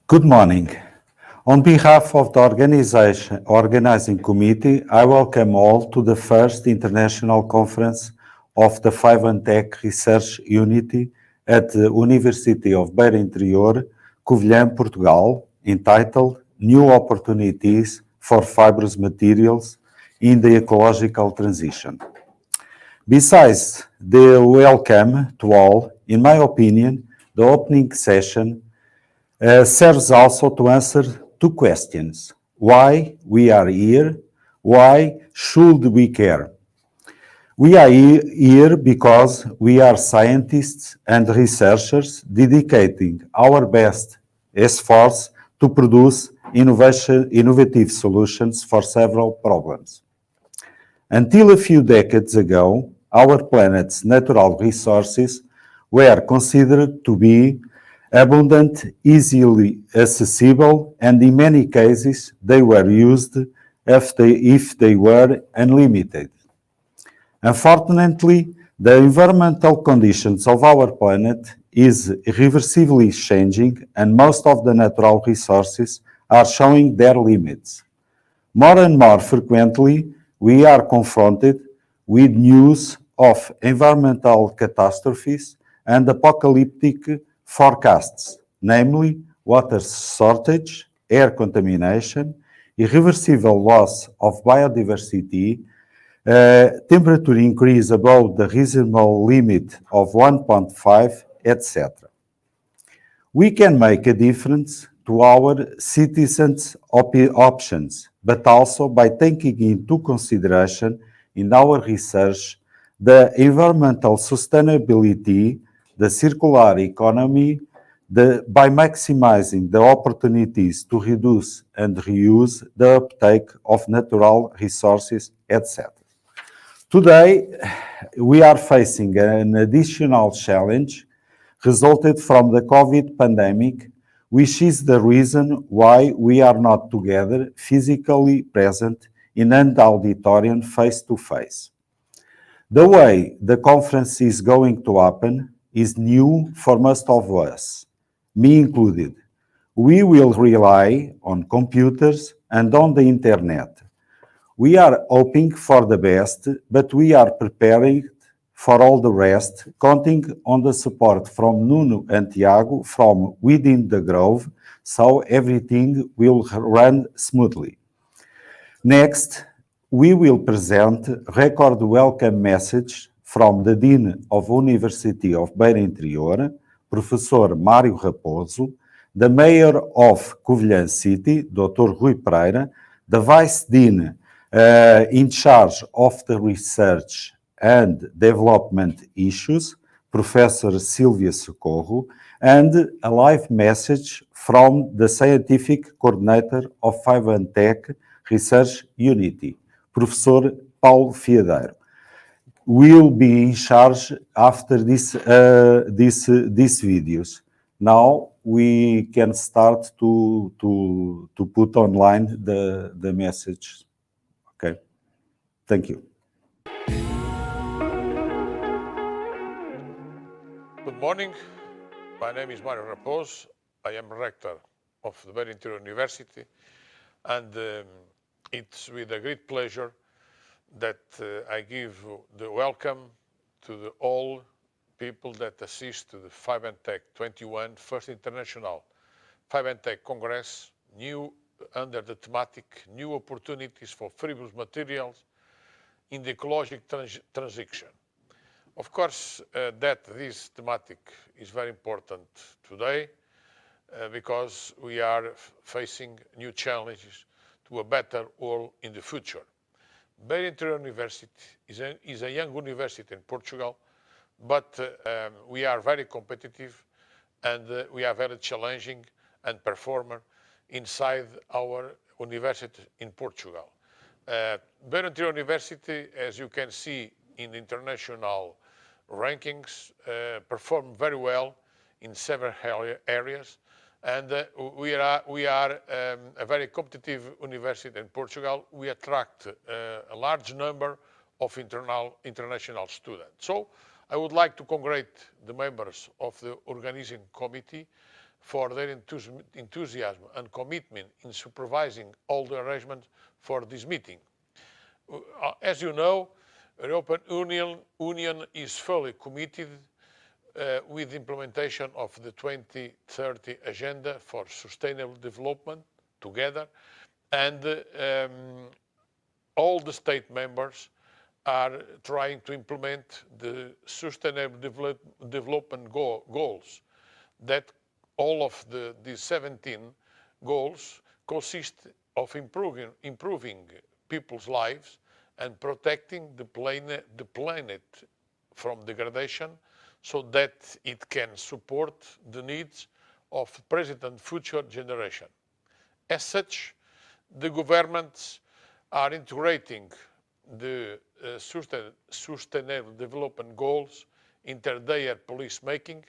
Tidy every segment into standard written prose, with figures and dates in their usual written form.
Good morning. On behalf of the organizing committee, I welcome all to the first international conference of the FibEnTech Research Unity at the University of Beira Interior, Covilhã, Portugal, entitled New Opportunities for Fibrous Materials in the Ecological Transition. Besides the welcome to all, in my opinion, the opening session serves also to answer two questions. Why we are here? Why should we care? We are here because we are scientists and researchers dedicating our best efforts to produce innovative solutions for several problems. Until a few decades ago, our planet's natural resources were considered to be abundant, easily accessible, and in many cases they were used if they were unlimited. Unfortunately, the environmental conditions of our planet is irreversibly changing, and most of the natural resources are showing their limits. More and more frequently, we are confronted with news of environmental catastrophes and apocalyptic forecasts, namely water shortage, air contamination, irreversible loss of biodiversity, temperature increase above the reasonable limit of 1.5, etc. We can make a difference to our citizens' options, but also by taking into consideration in our research the environmental sustainability, the circular economy, by maximizing the opportunities to reduce and reuse the uptake of natural resources, etc. Today, we are facing an additional challenge resulted from the COVID pandemic, which is the reason why we are not together physically present in an auditorium face-to-face. The way the conference is going to happen is new for most of us, me included. We will rely on computers and on the internet. We are hoping for the best, but we are preparing for all the rest, counting on the support from Nuno and Tiago from within the Grove, so everything will run smoothly. Next, we will present a record welcome message from the Dean of University of Beira Interior, Professor Mário Raposo, the Mayor of Covilhã City, Dr. Rui Pereira, the Vice Dean in charge of the research and development issues, Professor Silvia Socorro, and a live message from the scientific coordinator of FibEnTech Research Unity, Professor Paulo Fiadeiro. Will be in charge after these videos. Now we can start to put online the message. Okay, thank you. Good morning. My name is Mário Raposo. I am rector of the Beira Interior University, and it's with a great pleasure that I give the welcome to all people that assist to the FibEnTech 21 First International FibEnTech Congress, under the thematic New Opportunities for Fibrous Materials in the Ecological Transition. Of course, this thematic is very important today because we are facing new challenges to a better world in the future. Beira Interior University is a young university in Portugal, but we are very competitive and we are very challenging and performer inside our university in Portugal. Beira Interior University, as you can see in the international rankings, perform very well in several areas, and we are a very competitive university in Portugal. We attract a large number of international students. So I would like to congratulate the members of the organizing committee for their enthusiasm and commitment in supervising all the arrangements for this meeting. As you know, the European Union is fully committed with the implementation of the 2030 Agenda for Sustainable Development together, and all the state members are trying to implement the Sustainable Development Goals. That all of these 17 goals consist of improving people's lives and protecting the planet from degradation, so that it can support the needs of present and future generations. As such, the governments are integrating the Sustainable Development Goals into their policymaking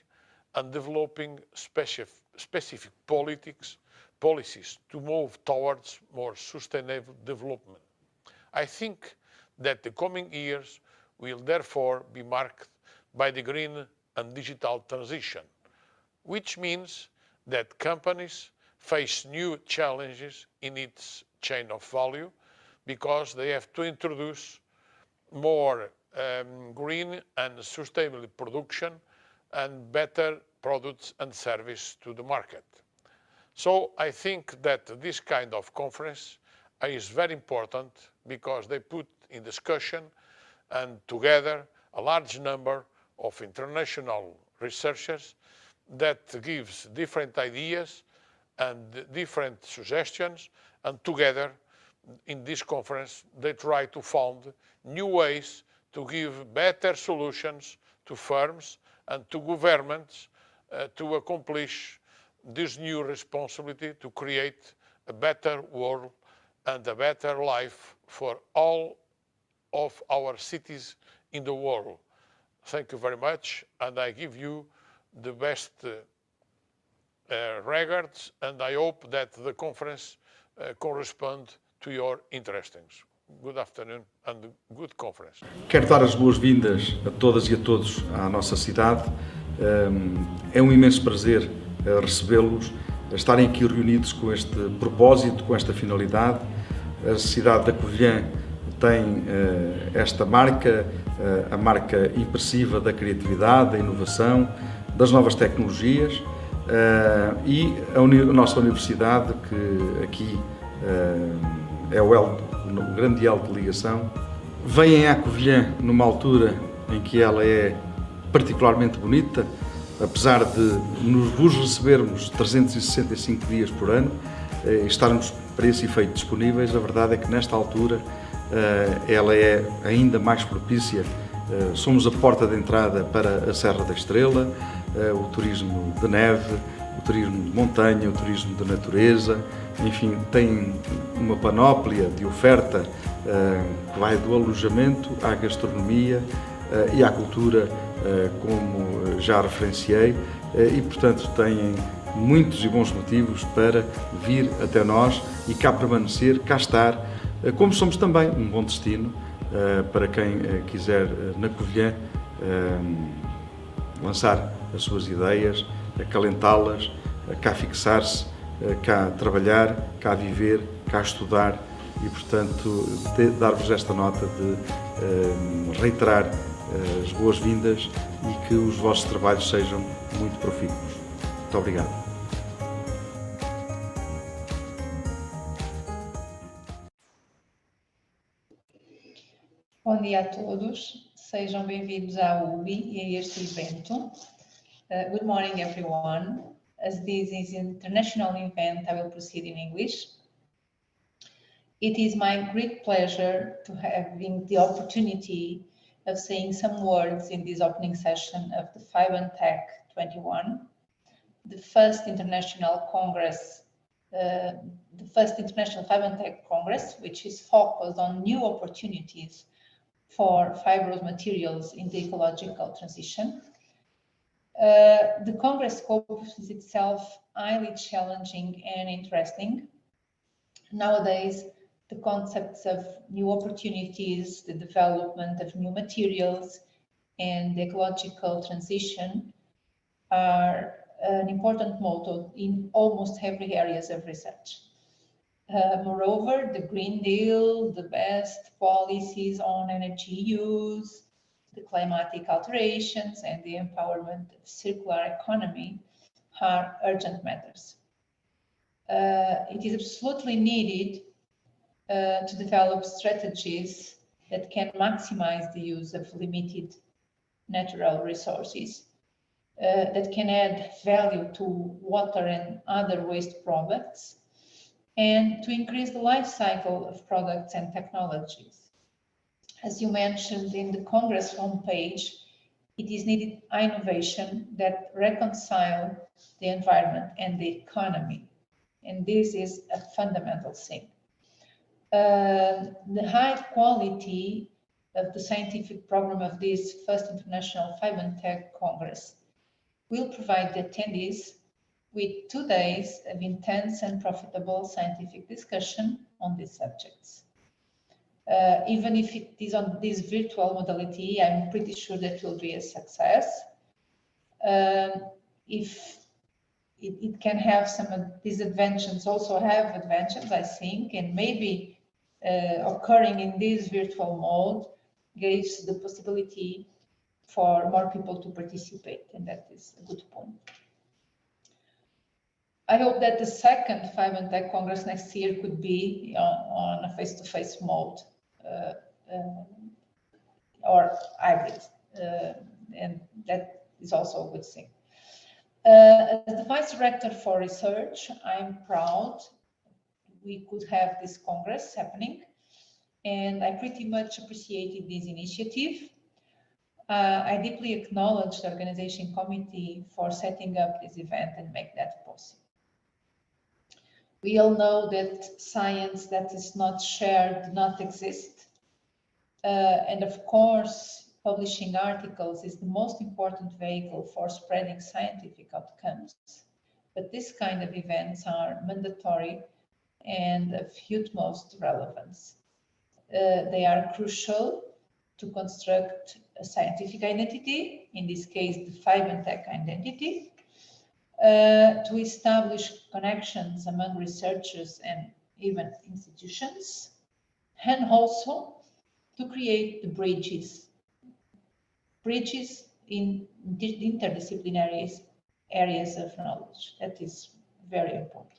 and developing specific policies to move towards more sustainable development. I think that the coming years will therefore be marked by the green and digital transition, which means that companies face new challenges in its chain of value because they have to introduce more green and sustainable production and better products and service to the market. So I think that this kind of conference is very important because they put in discussion and together a large number of international researchers that gives different ideas and different suggestions, and together in this conference they try to find new ways to give better solutions to firms and to governments to accomplish this new responsibility to create a better world and a better life for all of our cities in the world. Thank you very much, and I give you the best regards, and I hope that the conference corresponds to your interests. Good afternoon and good conference. Quero dar as boas-vindas a todas e a todos à nossa cidade. É um imenso prazer recebê-los, estarem aqui reunidos com este propósito, com esta finalidade. A cidade da Covilhã tem esta marca, a marca impressiva da criatividade, da inovação, das novas tecnologias, e a nossa universidade, que aqui é o grande elo de ligação, vêm à Covilhã numa altura em que ela é particularmente bonita, apesar de vos recebermos 365 dias por ano e estarmos para esse efeito disponíveis. A verdade é que nesta altura ela é ainda mais propícia. Somos a porta de entrada para a Serra da Estrela, o turismo de neve, o turismo de montanha, o turismo de natureza, enfim, tem uma panóplia de oferta que vai do alojamento à gastronomia e à cultura, como já referenciei, e portanto têm muitos e bons motivos para vir até nós e cá permanecer, cá estar, como somos também um bom destino para quem quiser na Covilhã lançar as suas ideias, acalentá-las, cá fixar-se, cá trabalhar, cá viver, cá estudar e, portanto, dar-vos esta nota de reiterar as boas-vindas e que os vossos trabalhos sejam muito profícuos. Muito obrigado. Bom dia a todos, sejam bem-vindos à UBI e a este evento. Good morning everyone. As this is an international event, I will proceed in English. It is my great pleasure to having the opportunity of saying some words in this opening session of the FibEnTech 21, the first international Congress, the first international FibEnTech Congress, which is focused on new opportunities for fibrous materials in the ecological transition. The Congress scope is itself highly challenging and interesting. Nowadays, the concepts of new opportunities, the development of new materials, and the ecological transition are an important motto in almost every areas of research. Moreover, the Green Deal, the best policies on energy use, the climatic alterations, and the empowerment of circular economy are urgent matters. It is absolutely needed to develop strategies that can maximize the use of limited natural resources, that can add value to water and other waste products, and to increase the life cycle of products and technologies. As you mentioned in the Congress homepage, it is needed innovation that reconcile the environment and the economy. And this is a fundamental thing. The high quality of the scientific program of this first International FibEnTech Congress will provide the attendees with 2 days of intense and profitable scientific discussion on these subjects. Even if it is on this virtual modality, I'm pretty sure that will be a success. If it can have some disadvantages, also have advantages, I think, and maybe occurring in this virtual mode gives the possibility for more people to participate, and that is a good point. I hope that the second FibEnTech Congress next year could be on a face-to-face mode or hybrid, and that is also a good thing. As the Vice Director for Research, I'm proud we could have this Congress happening, and I pretty much appreciated this initiative. I deeply acknowledge the organization committee for setting up this event and make that possible. We all know that science that is not shared does not exist. And of course, publishing articles is the most important vehicle for spreading scientific outcomes. But this kind of events are mandatory and of utmost relevance. They are crucial to construct a scientific identity, in this case, the FibEnTech identity, to establish connections among researchers and even institutions, and also to create the bridges in interdisciplinary areas of knowledge. That is very important.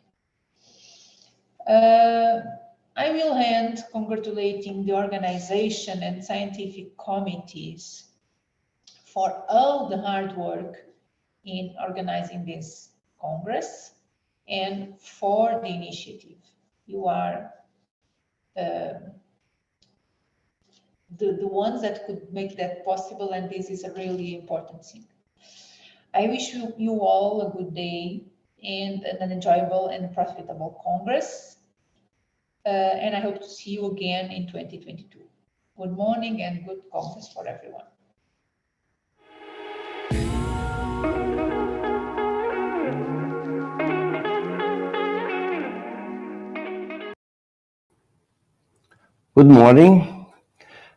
I will end congratulating the organization and scientific committees for all the hard work in organizing this Congress and for the initiative. You are the ones that could make that possible, and this is a really important thing. I wish you all a good day and an enjoyable and profitable Congress. And I hope to see you again in 2022. Good morning and good conference for everyone. Good morning.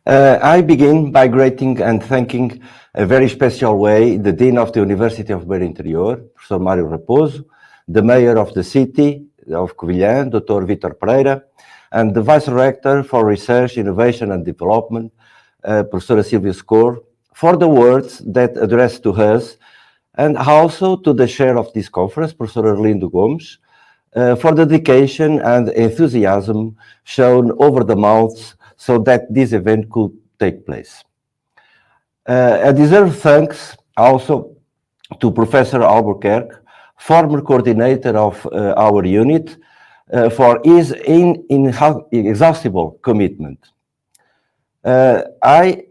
I begin by greeting and thanking a very special way the Dean of the University of Beira Interior, Professor Mário Raposo, the Mayor of the city of Gouveia, Dr. Vítor Pereira, and the Vice Rector for Research, Innovation and Development, Professor Silvia Score, for the words that addressed to us, and also to the chair of this conference, Professor Arlindo Gomes, for the dedication and enthusiasm shown over the months so that this event could take place. A deserved thanks also to Professor Albuquerque, former coordinator of our unit, for his inexhaustible commitment. I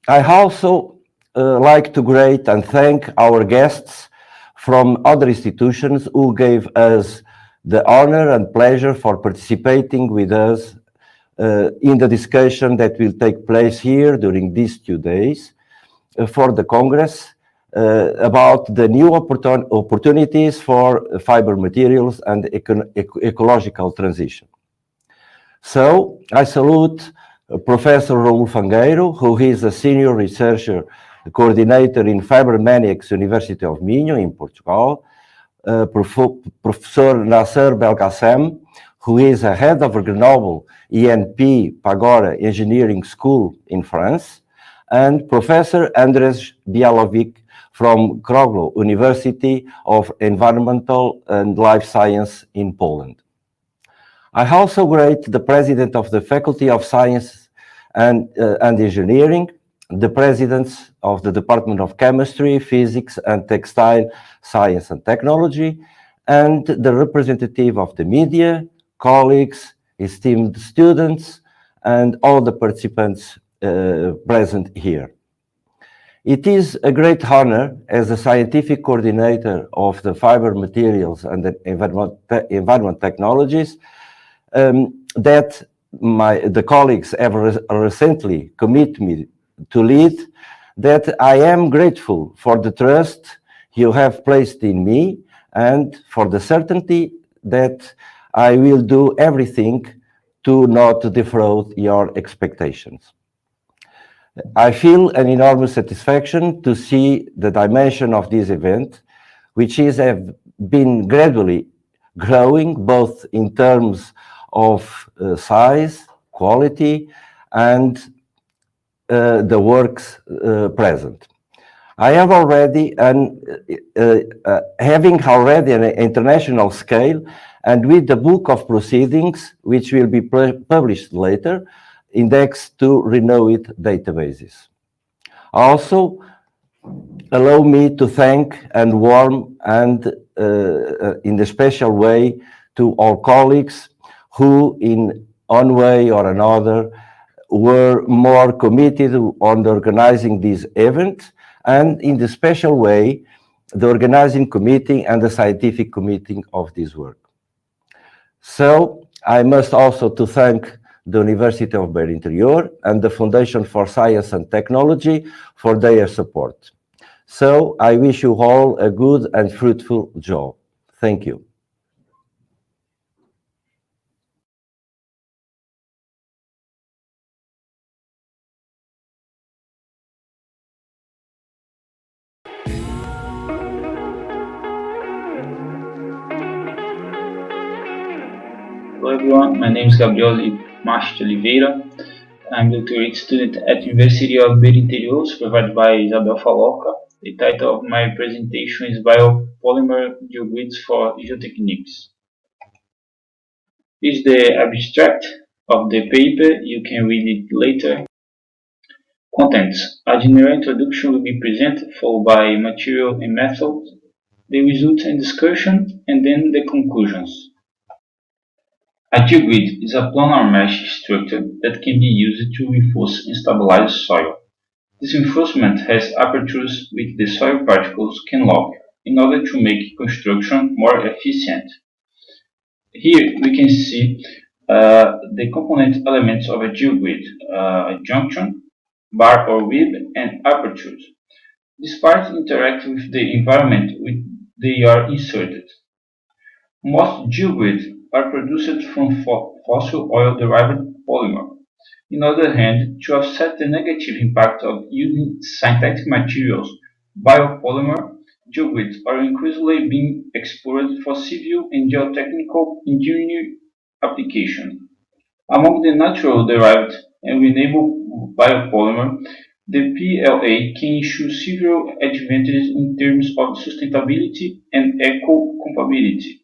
also like to greet and thank our guests from other institutions who gave us the honor and pleasure for participating with us in the discussion that will take place here during these 2 days for the Congress about the new opportunities for fiber materials and ecological transition. So I salute Professor Raul Fangueiro, who is a senior researcher coordinator in FibEnTech University of Minho in Portugal, Professor Nasser Belkacem, who is a head of Grenoble ENP Pagora Engineering School in France, and Professor Andrzej Bialovic from Kroglo University of Environmental and Life Science in Poland. I also greet the President of the Faculty of Science and Engineering, the Presidents of the Department of Chemistry, Physics and Textile Science and Technology, and the representative of the media, colleagues, esteemed students, and all the participants present here. It is a great honor as a scientific coordinator of the fiber materials and the environment technologies that the colleagues have recently committed me to lead, that I am grateful for the trust you have placed in me and for the certainty that I will do everything to not defraud your expectations. I feel an enormous satisfaction to see the dimension of this event, which have been gradually growing both in terms of size, quality, and the works present. I have already, having already an international scale, and with the book of proceedings, which will be published later, indexed to renowned databases. Also, allow me to thank and warm and in a special way to all colleagues who in one way or another were more committed on organizing this event, and in the special way, the organizing committee and the scientific committee of this work. So I must also to thank the University of Beira Interior and the Foundation for Science and Technology for their support. So I wish you all a good and fruitful job. Thank you. Hello everyone, my name is Gabriel Oliveira. I'm a doctorate student at University of Beira Interior, supervised by Isabel Falorca. The title of my presentation is Biopolymer Geogrids for Geotechnics. This is the abstract of the paper, you can read it later. Contents. A general introduction will be presented, followed by material and method, the results and discussion, and then the conclusions. A geogrid is a planar mesh structure that can be used to reinforce and stabilize soil. This reinforcement has apertures which the soil particles can lock in order to make construction more efficient. Here we can see the component elements of a geogrid, junction, bar or rib, and apertures. These parts interact with the environment which they are inserted. Most geogrids are produced from fossil oil-derived polymer. On the other hand, to offset the negative impact of using synthetic materials, biopolymer geogrids are increasingly being explored for civil and geotechnical engineering application. Among the natural-derived and renewable biopolymer, the PLA can issue several advantages in terms of sustainability and eco-compatibility.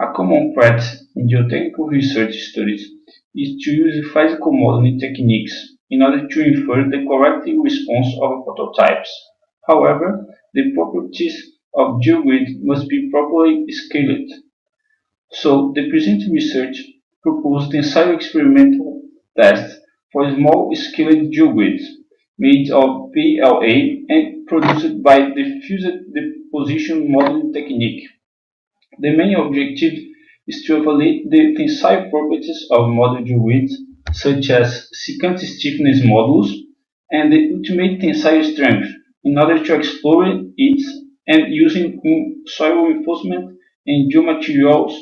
A common practice in geotechnical research studies is to use physical modeling techniques in order to infer the correct response of prototypes. However, the properties of geogrid must be properly scaled. So, the present research proposed tensile experimental tests for small-scaled geogrids made of PLA and produced by the fused deposition modeling technique. The main objective is to evaluate the tensile properties of model geogrids, such as secant stiffness modulus and the ultimate tensile strength, in order to explore it and using in soil reinforcement and geomaterials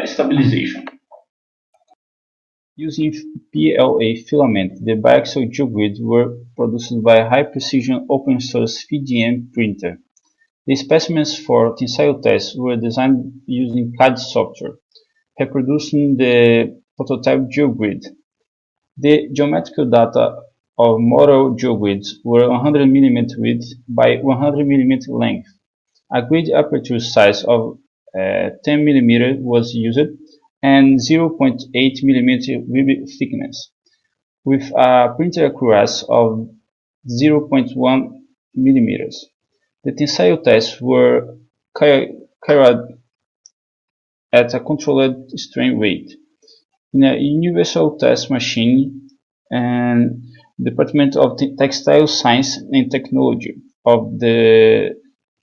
stabilization. Using PLA filament, the biaxial geogrids were produced by a high-precision open-source FDM printer. The specimens for tensile tests were designed using CAD software, reproducing the prototype geogrid. The geometrical data of Mouro geogrids were 100 mm width by 100 mm length. A grid aperture size of 10 mm was used and 0.8 mm rib thickness, with a printer accuracy of 0.1 mm. The tensile tests were carried at a controlled strain rate in a universal test machine and Department of Textile Science and Technology of the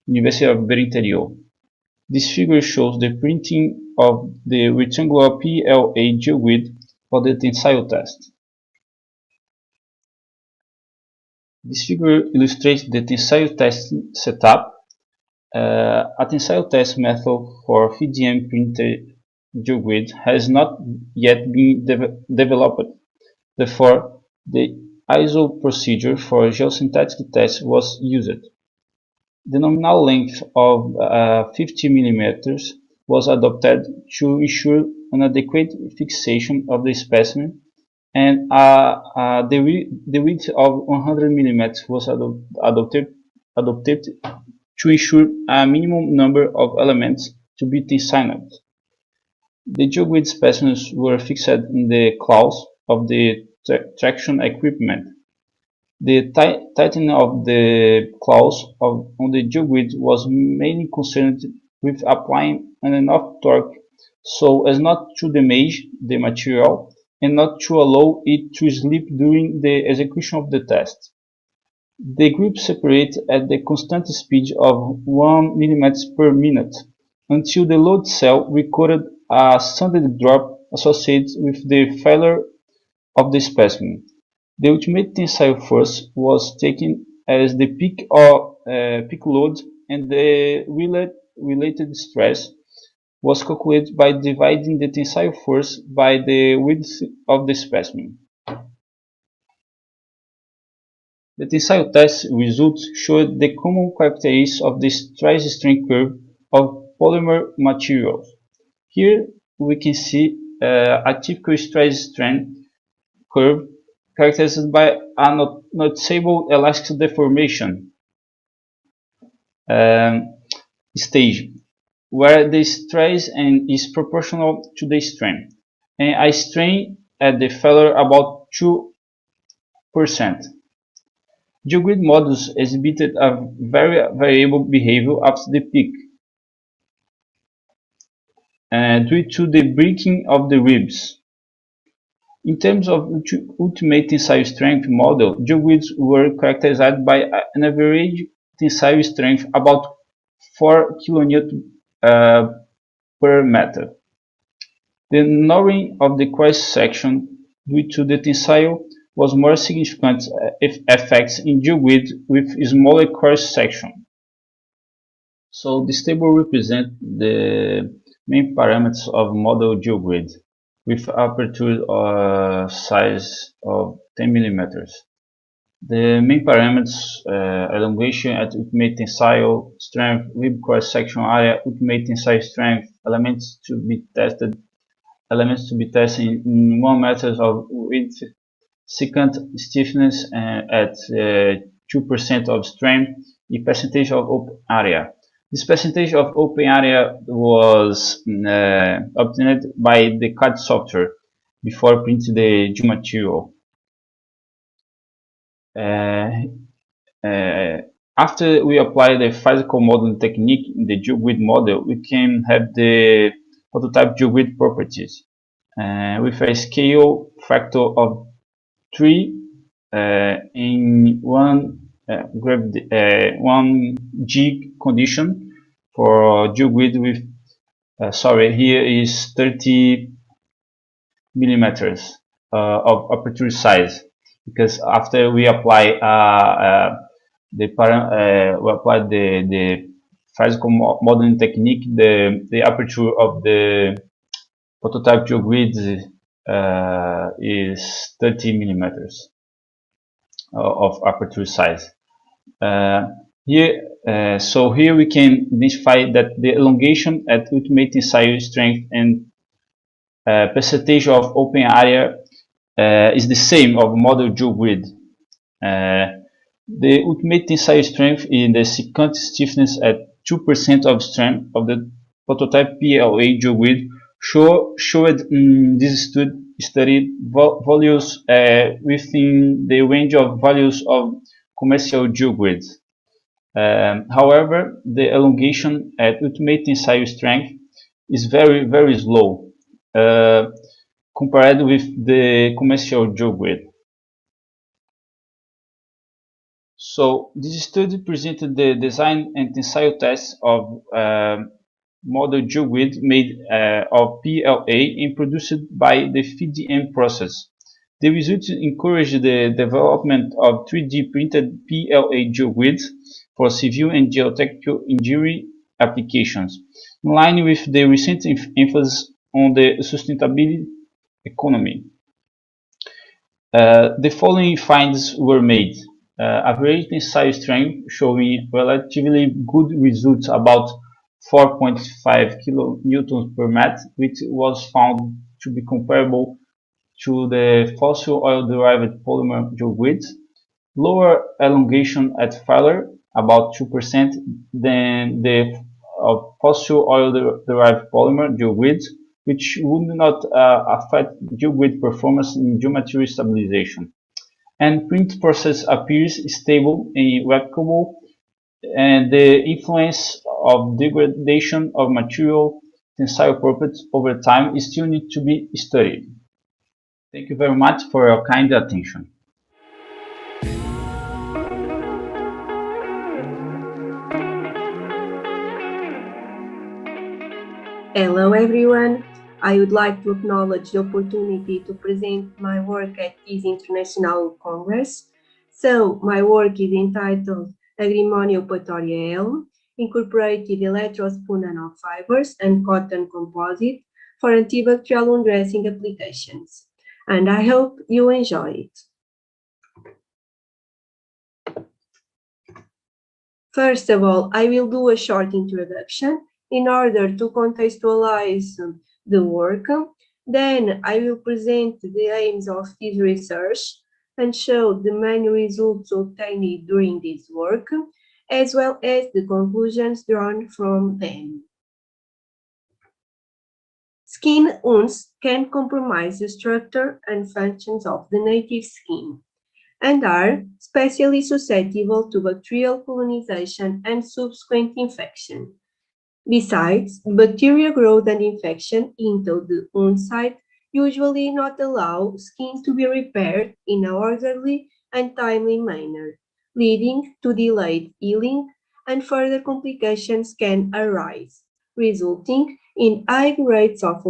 University of Interior. This figure shows the printing of the rectangular PLA geogrid for the tensile test. This figure illustrates the tensile test setup. A tensile test method for FDM printed geogrid has not yet been developed. Therefore, the ISO procedure for geosynthetic test was used. The nominal length of 50 mm was adopted to ensure an adequate fixation of the specimen, and the width of 100 mm was adopted to ensure a minimum number of elements to be tensioned. The geogrid specimens were fixed in the claws of the traction equipment. The tightening of the claws on the geogrid was mainly concerned with applying enough torque so as not to damage the material and not to allow it to slip during the execution of the test. The groups separate at the constant speed of 1 mm per minute until the load cell recorded a sudden drop associated with the failure of the specimen. The ultimate tensile force was taken as the peak load, and the related stress was calculated by dividing the tensile force by the width of the specimen. The tensile test results showed the common characteristics of the stress strain curve of polymer materials. Here we can see a typical stress strain curve characterized by a noticeable elastic deformation stage, where the stress is proportional to the strain, and a strain at the failure about 2%. Geogrid models exhibited a very variable behavior after the peak, due to the breaking of the ribs. In terms of ultimate tensile strength model, geogrids were characterized by an average tensile strength about 4 kN per meter. The narrowing of the cross section due to the tensile was more significant effects in geogrid with smaller cross section. So this table represents the main parameters of model geogrid with aperture size of 10 mm. The main parameters: elongation at ultimate tensile strength, rib cross section area, ultimate tensile strength, elements to be tested in 1 meter of width, secant stiffness at 2% of strength, the percentage of open area. This percentage of open area was obtained by the CAD software before printing the geomaterial. After we apply the physical modeling technique in the geogrid model, we can have the prototype geogrid properties with a scale factor of 3 in 1 G condition for geogrid with here is 30 millimeters of aperture size, because after we apply the physical modeling technique, the aperture of the prototype geogrids is 30 millimeters of aperture size. So here we can identify that the elongation at ultimate tensile strength and percentage of open area is the same of model geogrid. The ultimate tensile strength in the secant stiffness at 2% of strength of the prototype PLA geogrid showed this study values within the range of values of commercial geogrids. However, the elongation at ultimate tensile strength is very, very slow compared with the commercial geogrid. So this study presented the design and tensile tests of model geogrid made of PLA and produced by the FibEnTech process. The results encouraged the development of 3D printed PLA geogrids for civil and geotechnical engineering applications, in line with the recent emphasis on the sustainability economy. The following finds were made. Average tensile strength showing relatively good results, about 4.5 kilonewtons per meter, which was found to be comparable to the fossil oil-derived polymer geogrids. Lower elongation at failure, about 2%, than the fossil oil-derived polymer geogrids, which would not affect geogrid performance in geometry stabilization. And print process appears stable and replicable, and the influence of degradation of material tensile properties over time still need to be studied. Thank you very much for your kind attention. Hello everyone, I would like to acknowledge the opportunity to present my work at this international congress. So my work is entitled Agrimonia eupatoria, incorporated electrospun nanofibers and cotton composite for antibacterial wound dressing applications. And I hope you enjoy it. First of all, I will do a short introduction in order to contextualize the work. Then I will present the aims of this research and show the main results obtained during this work, as well as the conclusions drawn from them. Skin wounds can compromise the structure and functions of the native skin and are especially susceptible to bacterial colonization and subsequent infection. Besides, bacteria growth and infection into the wound site usually not allow skin to be repaired in an orderly and timely manner, leading to delayed healing, and further complications can arise, resulting in high rates of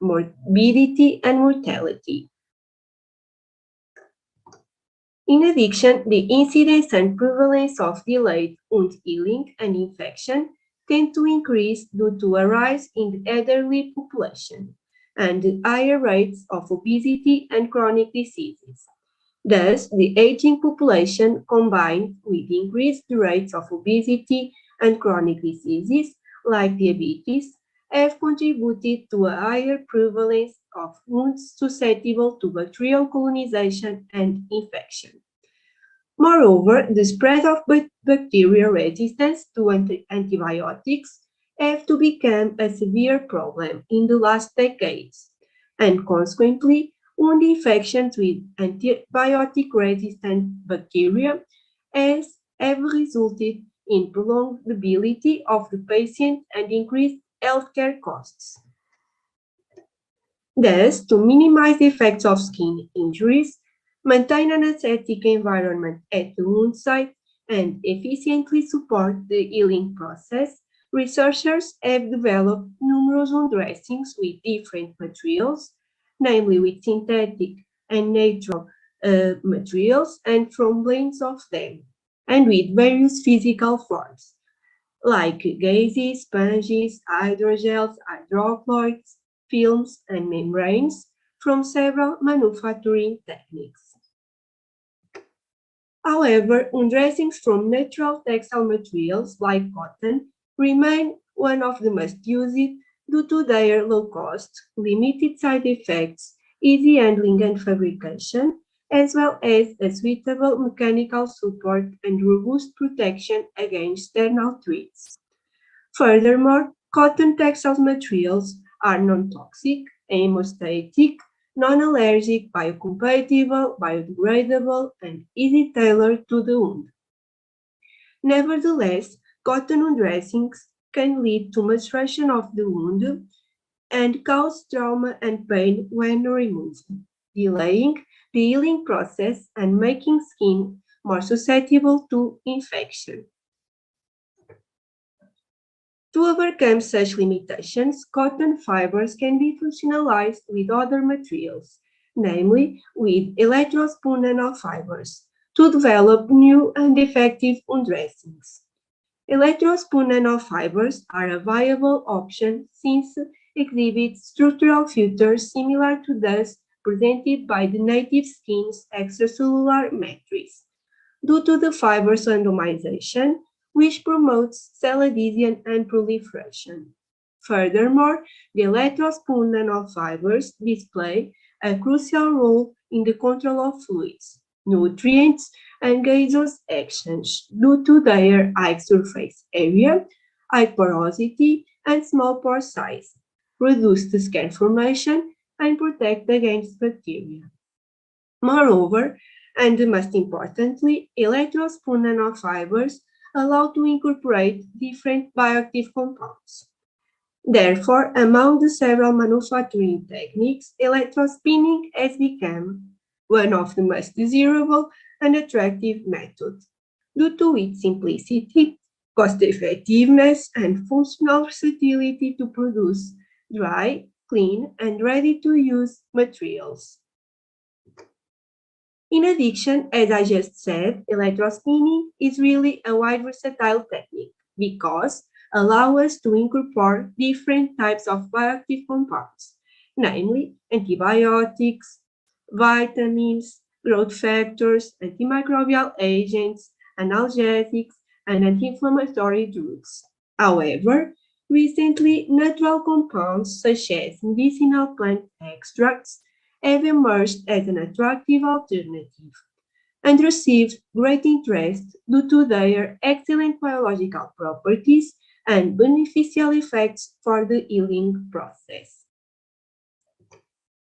morbidity and mortality. In addition, the incidence and prevalence of delayed wound healing and infection tend to increase due to a rise in the elderly population and higher rates of obesity and chronic diseases. Thus, the aging population combined with increased rates of obesity and chronic diseases like diabetes have contributed to a higher prevalence of wounds susceptible to bacterial colonization and infection. Moreover, the spread of bacterial resistance to antibiotics have to become a severe problem in the last decades, and consequently, wound infections with antibiotic-resistant bacteria have resulted in prolonged debility of the patient and increased healthcare costs. Thus, to minimize the effects of skin injuries, maintain an aseptic environment at the wound site, and efficiently support the healing process, researchers have developed numerous wound dressings with different materials, namely with synthetic and natural materials and from blends of them, and with various physical forms, like gases, sponges, hydrogels, hydrocolloids, films, and membranes, from several manufacturing techniques. However, undressings from natural textile materials like cotton remain one of the most used due to their low cost, limited side effects, easy handling and fabrication, as well as a suitable mechanical support and robust protection against external threats. Furthermore, cotton textile materials are non-toxic, hemostatic, non-allergic, biocompatible, biodegradable, and easy tailored to the wound. Nevertheless, cotton undressings can lead to maceration of the wound and cause trauma and pain when removed, delaying the healing process and making skin more susceptible to infection. To overcome such limitations, cotton fibers can be functionalized with other materials, namely with electrospun nanofibers, to develop new and effective undressings. Electrospun nanofibers are a viable option since exhibit structural features similar to those presented by the native skin's extracellular matrix, due to the fiber's randomization, which promotes cell adhesion and proliferation. Furthermore, the electrospun nanofibers display a crucial role in the control of fluids, nutrients, and gaseous exchange due to their high surface area, high porosity, and small pore size, reduce the scar formation, and protect against bacteria. Moreover, and most importantly, electrospun nanofibers allow to incorporate different bioactive compounds. Therefore, among the several manufacturing techniques, electrospinning has become one of the most desirable and attractive methods due to its simplicity, cost-effectiveness, and functional versatility to produce dry, clean, and ready-to-use materials. In addition, as I just said, electrospinning is really a wide versatile technique because allows us to incorporate different types of bioactive compounds, namely antibiotics, vitamins, growth factors, antimicrobial agents, analgesics, and anti-inflammatory drugs. However, recently, natural compounds such as medicinal plant extracts have emerged as an attractive alternative and received great interest due to their excellent biological properties and beneficial effects for the healing process.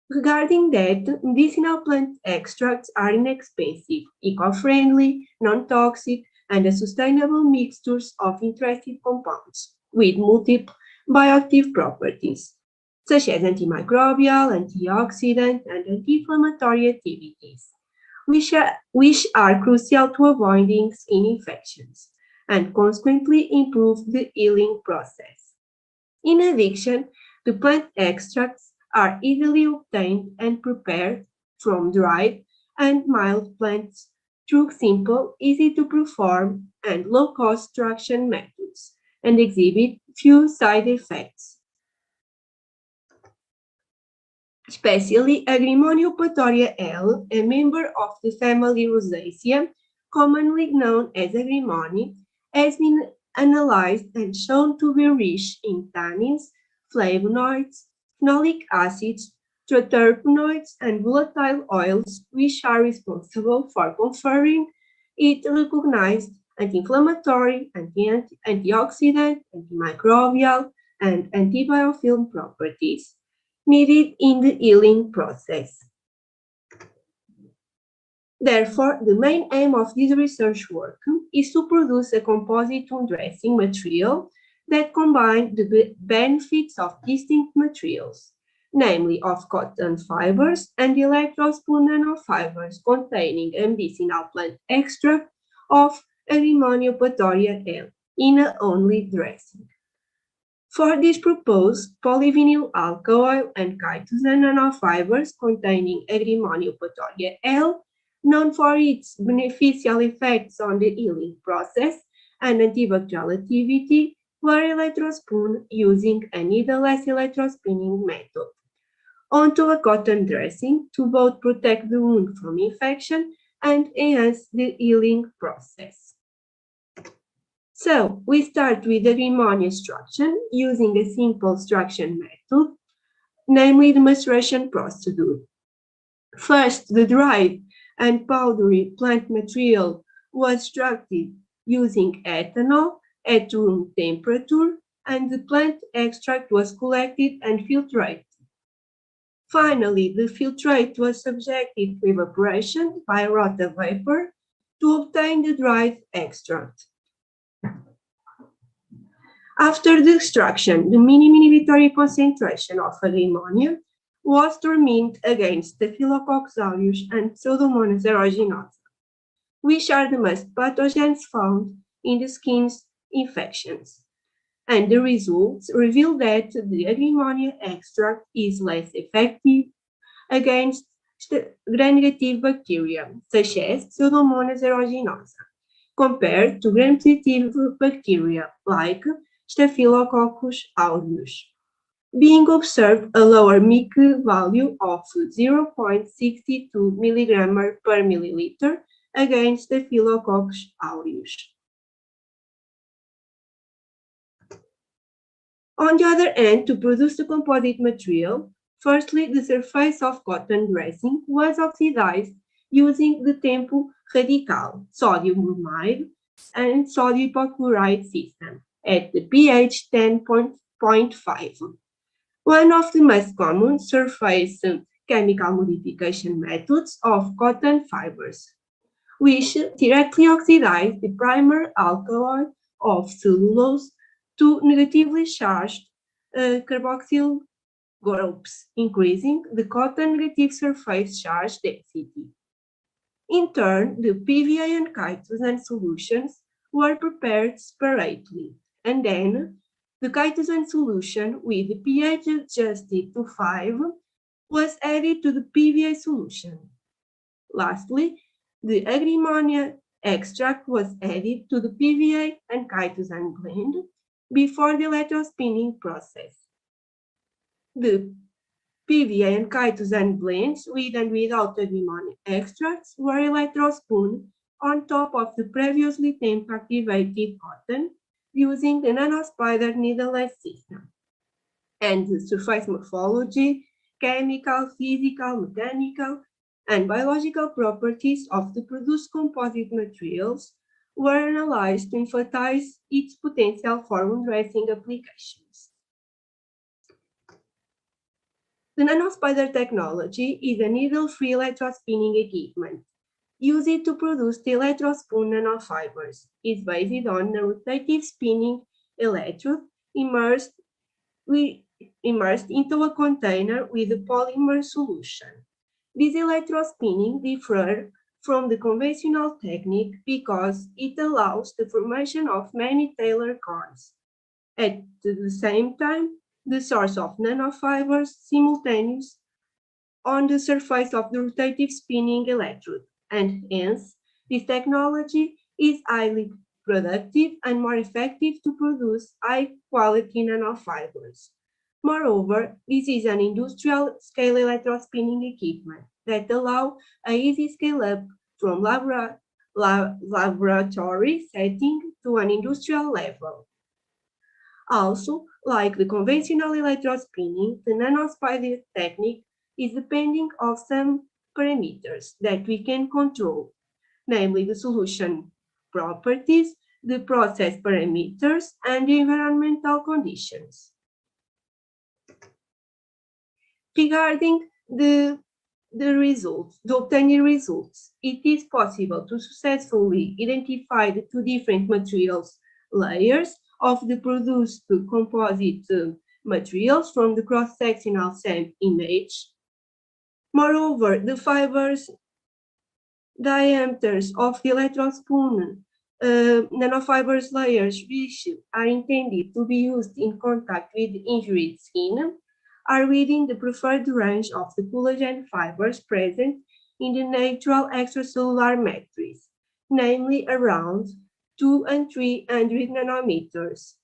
Regarding that, medicinal plant extracts are inexpensive, eco-friendly, non-toxic, and sustainable mixtures of interesting compounds with multiple bioactive properties, such as antimicrobial, antioxidant, and anti-inflammatory activities, which are crucial to avoiding skin infections and consequently improve the healing process. In addition, the plant extracts are easily obtained and prepared from dried and mild plants through simple, easy to perform, and low-cost extraction methods, and exhibit few side effects. Especially Agrimonia eupatoria L, a member of the family Rosaceae, commonly known as Agrimonia, has been analyzed and shown to be rich in tannins, flavonoids, phenolic acids, terpenoids, and volatile oils, which are responsible for conferring it recognized anti-inflammatory, antioxidant, antimicrobial, and antibiofilm properties needed in the healing process. Therefore, the main aim of this research work is to produce a composite undressing material that combines the benefits of distinct materials, namely of cotton fibers and electrospun nanofibers containing a medicinal plant extract of Agrimonia eupatoria L in a only dressing. For this purpose, polyvinyl alcohol and chitosan nanofibers containing Agrimonia eupatoria L, known for its beneficial effects on the healing process and antibacterial activity, were electrospun using a needleless electrospinning method. onto a cotton dressing to both protect the wound from infection and enhance the healing process. So we start with the Agrimonia extraction using a simple extraction method, namely the maceration procedure. First, the dried and powdery plant material was extracted using ethanol at room temperature, and the plant extract was collected and filtrated. Finally, the filtrate was subjected to evaporation by rota vapor to obtain the dried extract. After the extraction, the minimum inhibitory concentration of Agrimonia was determined against Staphylococcus aureus and Pseudomonas aeruginosa, which are the most pathogens found in the skin's infections. And the results reveal that the Agrimonia extract is less effective against gram-negative bacteria, such as Pseudomonas aeruginosa, compared to gram-positive bacteria like Staphylococcus aureus, being observed a lower MIC value of 0.62 mg per milliliter against Staphylococcus aureus. On the other hand, to produce the composite material, firstly, the surface of cotton dressing was oxidized using the tempo radical, sodium bromide, and sodium hypochlorite system at the pH 10.5. One of the most common surface chemical modification methods of cotton fibers, which directly oxidize the primer alkaloid of cellulose to negatively charged carboxyl groups, increasing the cotton negative surface charge density. In turn, the PVA and chitosan solutions were prepared separately, and then the chitosan solution with the pH adjusted to 5 was added to the PVA solution. Lastly, the Agrimonia extract was added to the PVA and chitosan blend before the electrospinning process. The PVA and chitosan blends with and without Agrimonia extracts were electrospun on top of the previously temp-activated cotton using the nanospider needleless system. And the surface morphology, chemical, physical, mechanical, and biological properties of the produced composite materials were analyzed to emphasize its potential for wound dressing applications. The nanospider technology is a needle-free electrospinning equipment used to produce the electrospun nanofibers. It's based on a rotative spinning electrode immersed into a container with a polymer solution. This electrospinning differs from the conventional technique because it allows the formation of many Taylor cones. At the same time, the source of nanofibers simultaneous on the surface of the rotative spinning electrode, and hence, this technology is highly productive and more effective to produce high-quality nanofibers. Moreover, this is an industrial-scale electrospinning equipment that allows an easy scale-up from laboratory setting to an industrial level. Also, like the conventional electrospinning, the nanospider technique is depending on some parameters that we can control, namely the solution properties, the process parameters, and the environmental conditions. Regarding the obtained results, it is possible to successfully identify the two different materials layers of the produced composite materials from the cross-sectional SEM image. Moreover, the fibers diameters of the electrospun nanofibers layers, which are intended to be used in contact with injured skin, are within the preferred range of the collagen fibers present in the natural extracellular matrix, namely around 200 and 300 nanometers.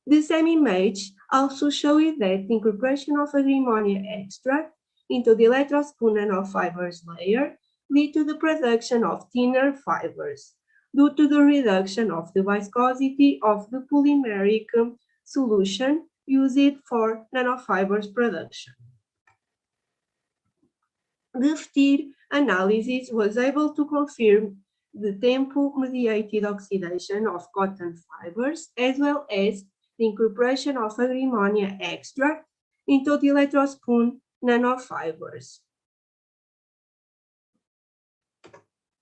The SEM image also showed that the incorporation of Agrimonia extract into the electrospun nanofibers layer lead to the production of thinner fibers due to the reduction of the viscosity of the polymeric solution used for nanofibers production. The FTIR analysis was able to confirm the tempo-mediated oxidation of cotton fibers as well as the incorporation of Agrimonia extract into the electrospun nanofibers.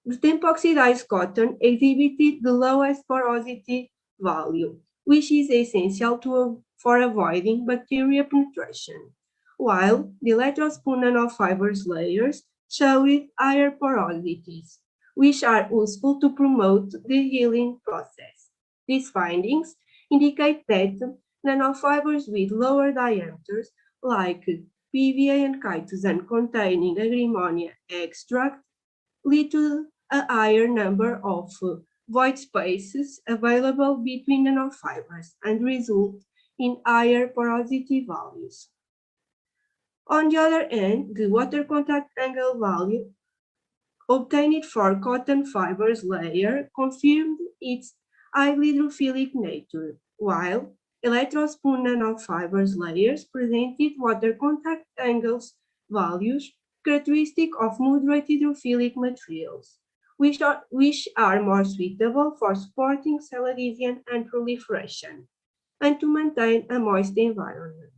The tempo-oxidized cotton exhibited the lowest porosity value, which is essential for avoiding bacteria penetration, while the electrospun nanofibers layers showed higher porosities, which are useful to promote the healing process. These findings indicate that nanofibers with lower diameters, like PVA and chitosan containing Agrimonia extract, lead to a higher number of void spaces available between nanofibers and result in higher porosity values. On the other hand, the water contact angle value obtained for cotton fibers layer confirmed its highly hydrophilic nature, while electrospun nanofibers layers presented water contact angles values characteristic of moderate hydrophilic materials, which are more suitable for supporting cell adhesion and proliferation, and to maintain a moist environment.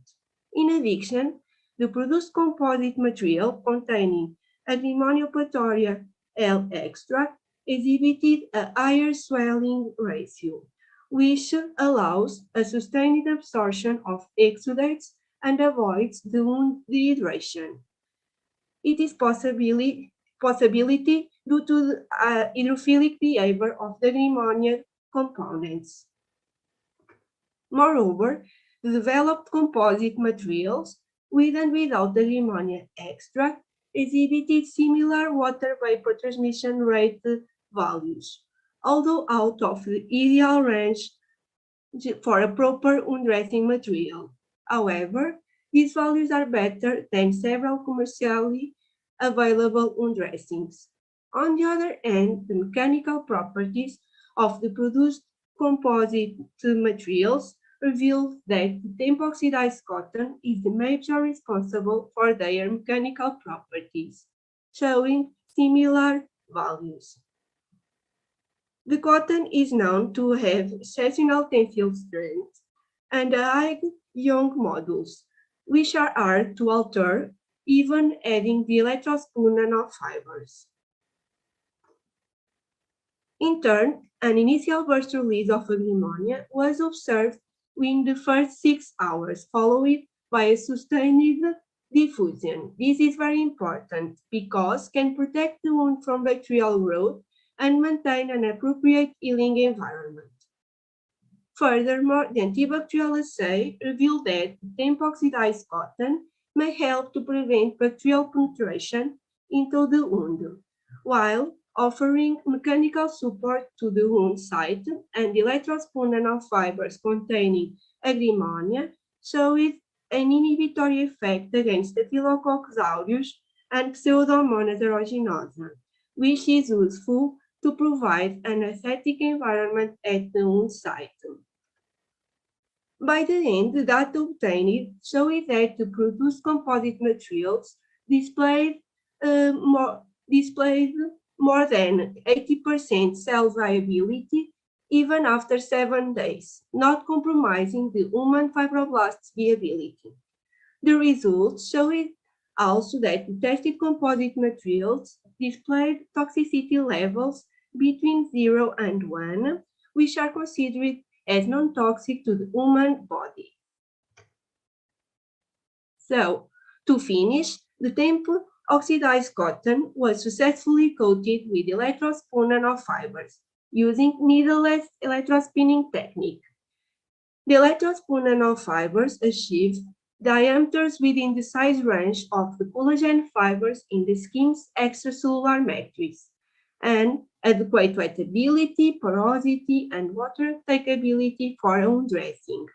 In addition, the produced composite material containing Agrimonia eupatoria L extract exhibited a higher swelling ratio, which allows a sustained absorption of exudates and avoids the wound dehydration. It is possibility due to the hydrophilic behavior of the Agrimonia components. Moreover, the developed composite materials with and without the Agrimonia extract exhibited similar water vapor transmission rate values, although out of the ideal range for a proper undressing material. However, these values are better than several commercially available undressings. On the other hand, the mechanical properties of the produced composite materials reveal that the tempo-oxidized cotton is the major responsible for their mechanical properties, showing similar values. The cotton is known to have exceptional tensile strength and a high Young modulus, which are hard to alter, even adding the electrospun nanofibers. In turn, an initial burst release of Agrimonia was observed within the first 6 hours, followed by a sustained diffusion. This is very important because it can protect the wound from bacterial growth and maintain an appropriate healing environment. Furthermore, the antibacterial assay revealed that tempo-oxidized cotton may help to prevent bacterial penetration into the wound, while offering mechanical support to the wound site, and the electrospun nanofibers containing Agrimonia showed an inhibitory effect against Staphylococcus aureus and Pseudomonas aeruginosa, which is useful to provide an aesthetic environment at the wound site. By the end, the data obtained showed that the produced composite materials displayed more than 80% cell viability even after 7 days, not compromising the human fibroblasts' viability. The results showed also that the tested composite materials displayed toxicity levels between 0 and 1, which are considered as non-toxic to the human body. So, to finish, the tempo-oxidized cotton was successfully coated with electrospun nanofibers using needleless electrospinning technique. The electrospun nanofibers achieved diameters within the size range of the collagen fibers in the skin's extracellular matrix, and adequate wettability, porosity, and water takeability for undressing.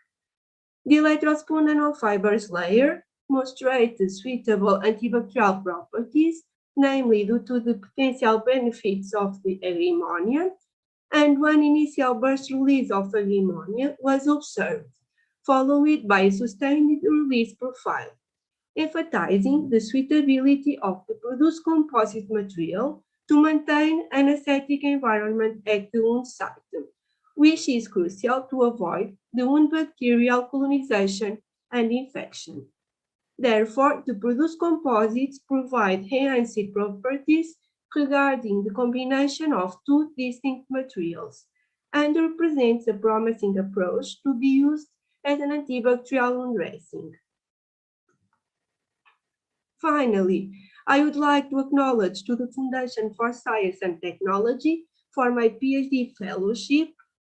The electrospun nanofibers layer demonstrates suitable antibacterial properties, namely due to the potential benefits of the Agrimonia, and one initial burst release of Agrimonia was observed, followed by a sustained release profile, emphasizing the suitability of the produced composite material to maintain an aesthetic environment at the wound site, which is crucial to avoid the wound bacterial colonization and infection. Therefore, the produced composites provide enhanced properties regarding the combination of two distinct materials and represents a promising approach to be used as an antibacterial wound dressing. Finally, I would like to acknowledge to the Foundation for Science and Technology for my PhD fellowship,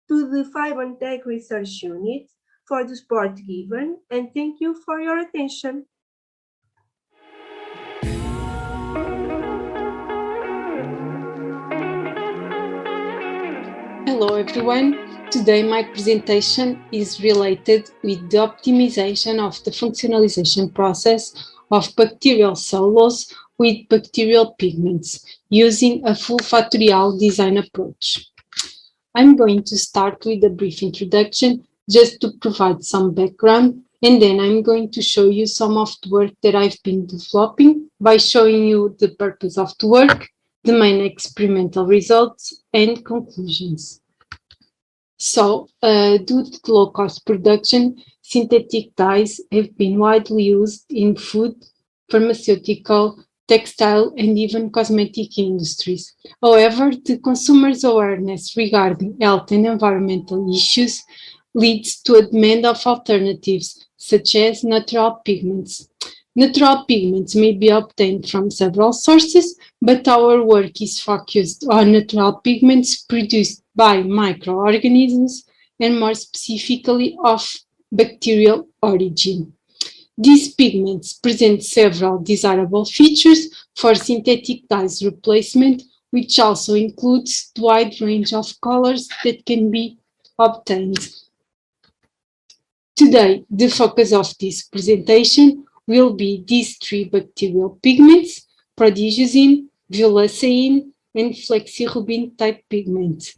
to the FibEnTech Research Unit for the support given, and thank you for your attention. Hello everyone. Today my presentation is related with the optimization of the functionalization process of bacterial cellulose with bacterial pigments using a full factorial design approach. I'm going to start with a brief introduction just to provide some background, and then I'm going to show you some of the work that I've been developing by showing you the purpose of the work, the main experimental results, and conclusions. So, due to the low-cost production, synthetic dyes have been widely used in food, pharmaceutical, textile, and even cosmetic industries. However, the consumers' awareness regarding health and environmental issues leads to a demand of alternatives, such as natural pigments. Natural pigments may be obtained from several sources, but our work is focused on natural pigments produced by microorganisms and more specifically of bacterial origin. These pigments present several desirable features for synthetic dyes replacement, which also includes the wide range of colors that can be obtained. Today, the focus of this presentation will be these three bacterial pigments: prodigiosin, violacein, and flexirubin type pigment,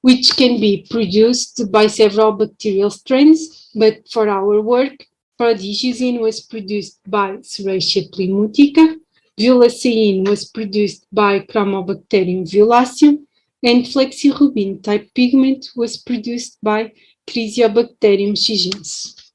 which can be produced by several bacterial strains, but for our work, prodigiosin was produced by Serratia plimutica, violacein was produced by Chromobacterium violaceum, and flexirubin type pigment was produced by Chrysobacterium shigensis.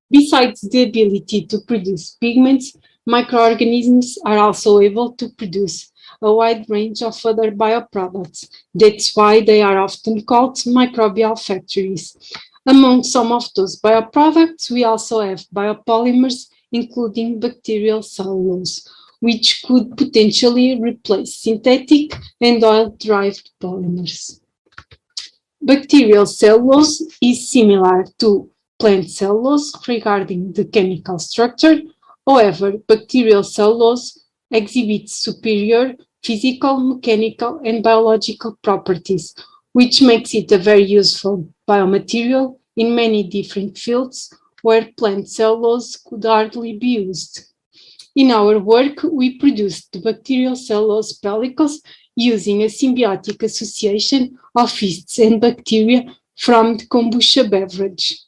Besides the ability to produce pigments, microorganisms are also able to produce a wide range of other bioproducts. That's why they are often called microbial factories. Among some of those bioproducts, we also have biopolymers, including bacterial cellulose, which could potentially replace synthetic and oil-derived polymers. Bacterial cellulose is similar to plant cellulose regarding the chemical structure. However, bacterial cellulose exhibits superior physical, mechanical, and biological properties, which makes it a very useful biomaterial in many different fields where plant cellulose could hardly be used. In our work, we produced the bacterial cellulose pellicles using a symbiotic association of yeasts and bacteria from the kombucha beverage.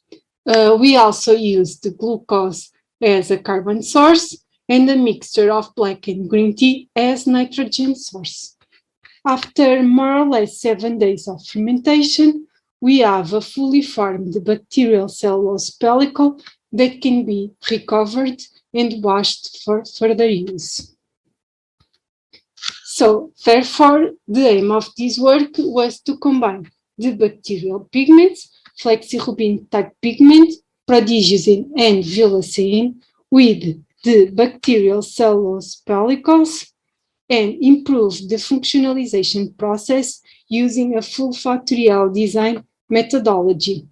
We also used the glucose as a carbon source and a mixture of black and green tea as nitrogen source. After more or less 7 days of fermentation, we have a fully formed bacterial cellulose pellicle that can be recovered and washed for further use. So, therefore, the aim of this work was to combine the bacterial pigments, flexirubin type pigment, prodigiosin, and violacein with the bacterial cellulose pellicles and improve the functionalization process using a full factorial design methodology,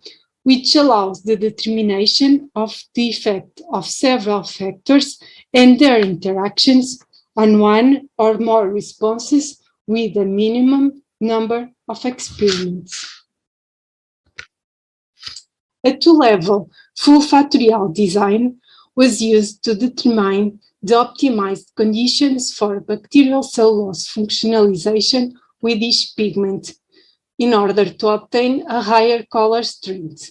which allows the determination of the effect of several factors and their interactions on one or more responses with a minimum number of experiments. A two-level full factorial design was used to determine the optimized conditions for bacterial cellulose functionalization with each pigment in order to obtain a higher color strength.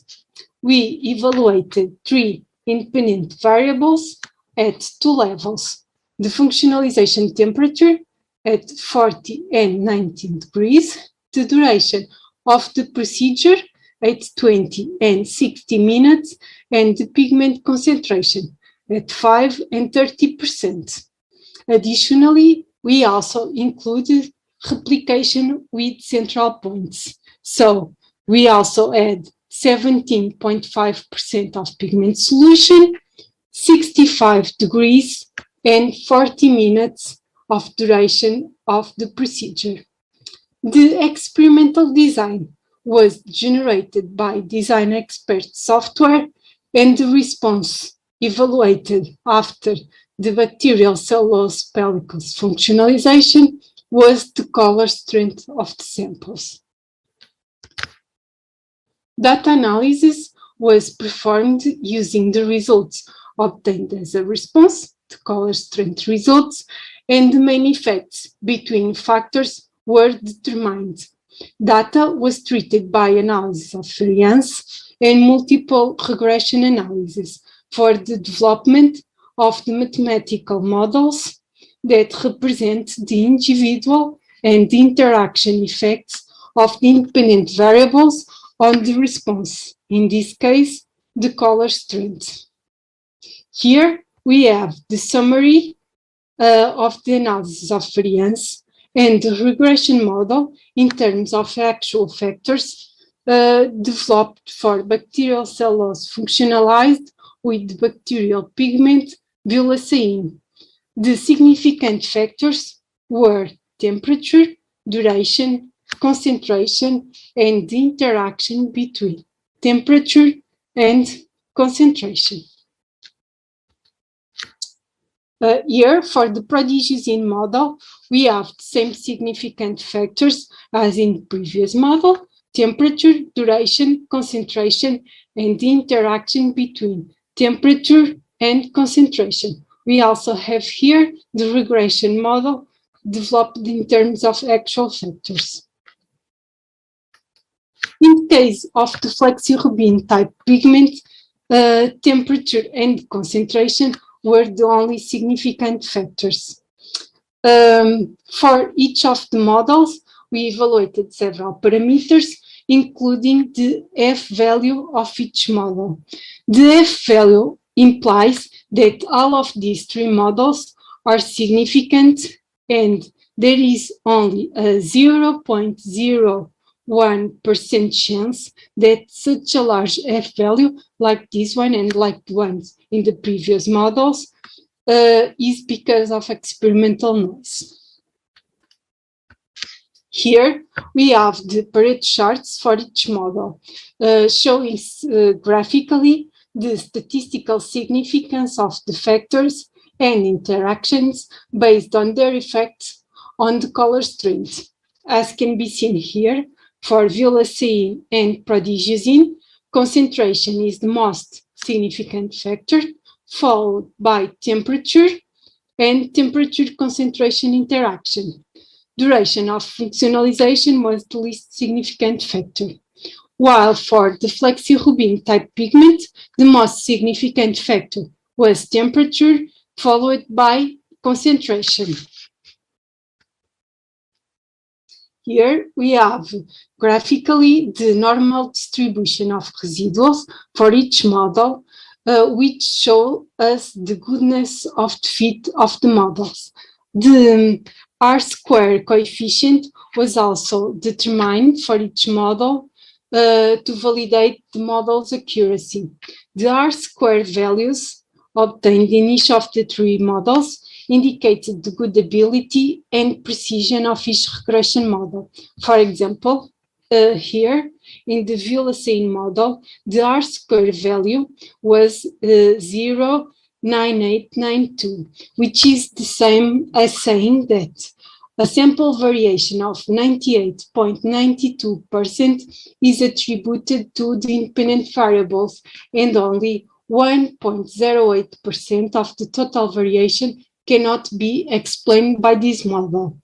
We evaluated three independent variables at two levels: the functionalization temperature at 40 and 19 degrees, the duration of the procedure at 20 and 60 minutes, and the pigment concentration at 5 and 30%. Additionally, we also included replication with central points. So we also had 17.5% of pigment solution, 65 degrees, and 40 minutes of duration of the procedure. The experimental design was generated by design expert software, and the response evaluated after the bacterial cellulose pellicles functionalization was the color strength of the samples. Data analysis was performed using the results obtained as a response, the color strength results, and the main effects between factors were determined. Data was treated by analysis of variance and multiple regression analysis for the development of the mathematical models that represent the individual and the interaction effects of the independent variables on the response, in this case, the color strength. Here we have the summary of the analysis of variance and the regression model in terms of actual factors developed for bacterial cellulose functionalized with bacterial pigment violacein. The significant factors were temperature, duration, concentration, and the interaction between temperature and concentration. Here, for the prodigious-in model, we have the same significant factors as in the previous model: temperature, duration, concentration, and the interaction between temperature and concentration. We also have here the regression model developed in terms of actual factors. In the case of the flexirubin type pigment, temperature and concentration were the only significant factors. For each of the models, we evaluated several parameters, including the F value of each model. The F value implies that all of these three models are significant, and there is only a 0.01% chance that such a large F value, like this one and like the ones in the previous models, is because of experimental noise. Here we have the Pareto charts for each model, showing graphically the statistical significance of the factors and interactions based on their effects on the color strength. As can be seen here, for violacein and prodigious-in, concentration is the most significant factor, followed by temperature and temperature concentration interaction. Duration of functionalization was the least significant factor, while for the flexirubin type pigment, the most significant factor was temperature, followed by concentration. Here we have graphically the normal distribution of residuals for each model, which show us the goodness of the fit of the models. The R-square coefficient was also determined for each model to validate the model's accuracy. The R-square values obtained in each of the three models indicated the good ability and precision of each regression model. For example, here in the violacein model, the R-square value was 0.9892, which is the same as saying that A sample variation of 98.92% is attributed to the independent variables, and only 1.08% of the total variation cannot be explained by this model.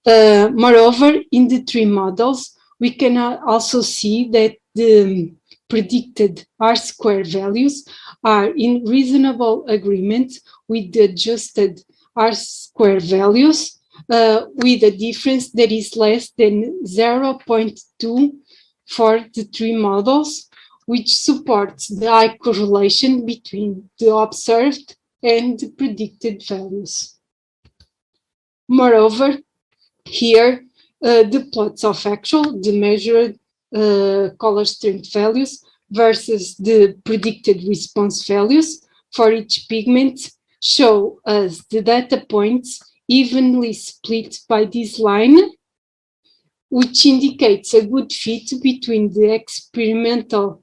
Moreover, in the three models, we can also see that the predicted R-square values are in reasonable agreement with the adjusted R-square values, with a difference that is less than 0.2 for the three models, which supports the high correlation between the observed and the predicted values. Moreover, here, the plots of actual, the measured color strength values versus the predicted response values for each pigment show us the data points evenly split by this line, which indicates a good fit between the experimental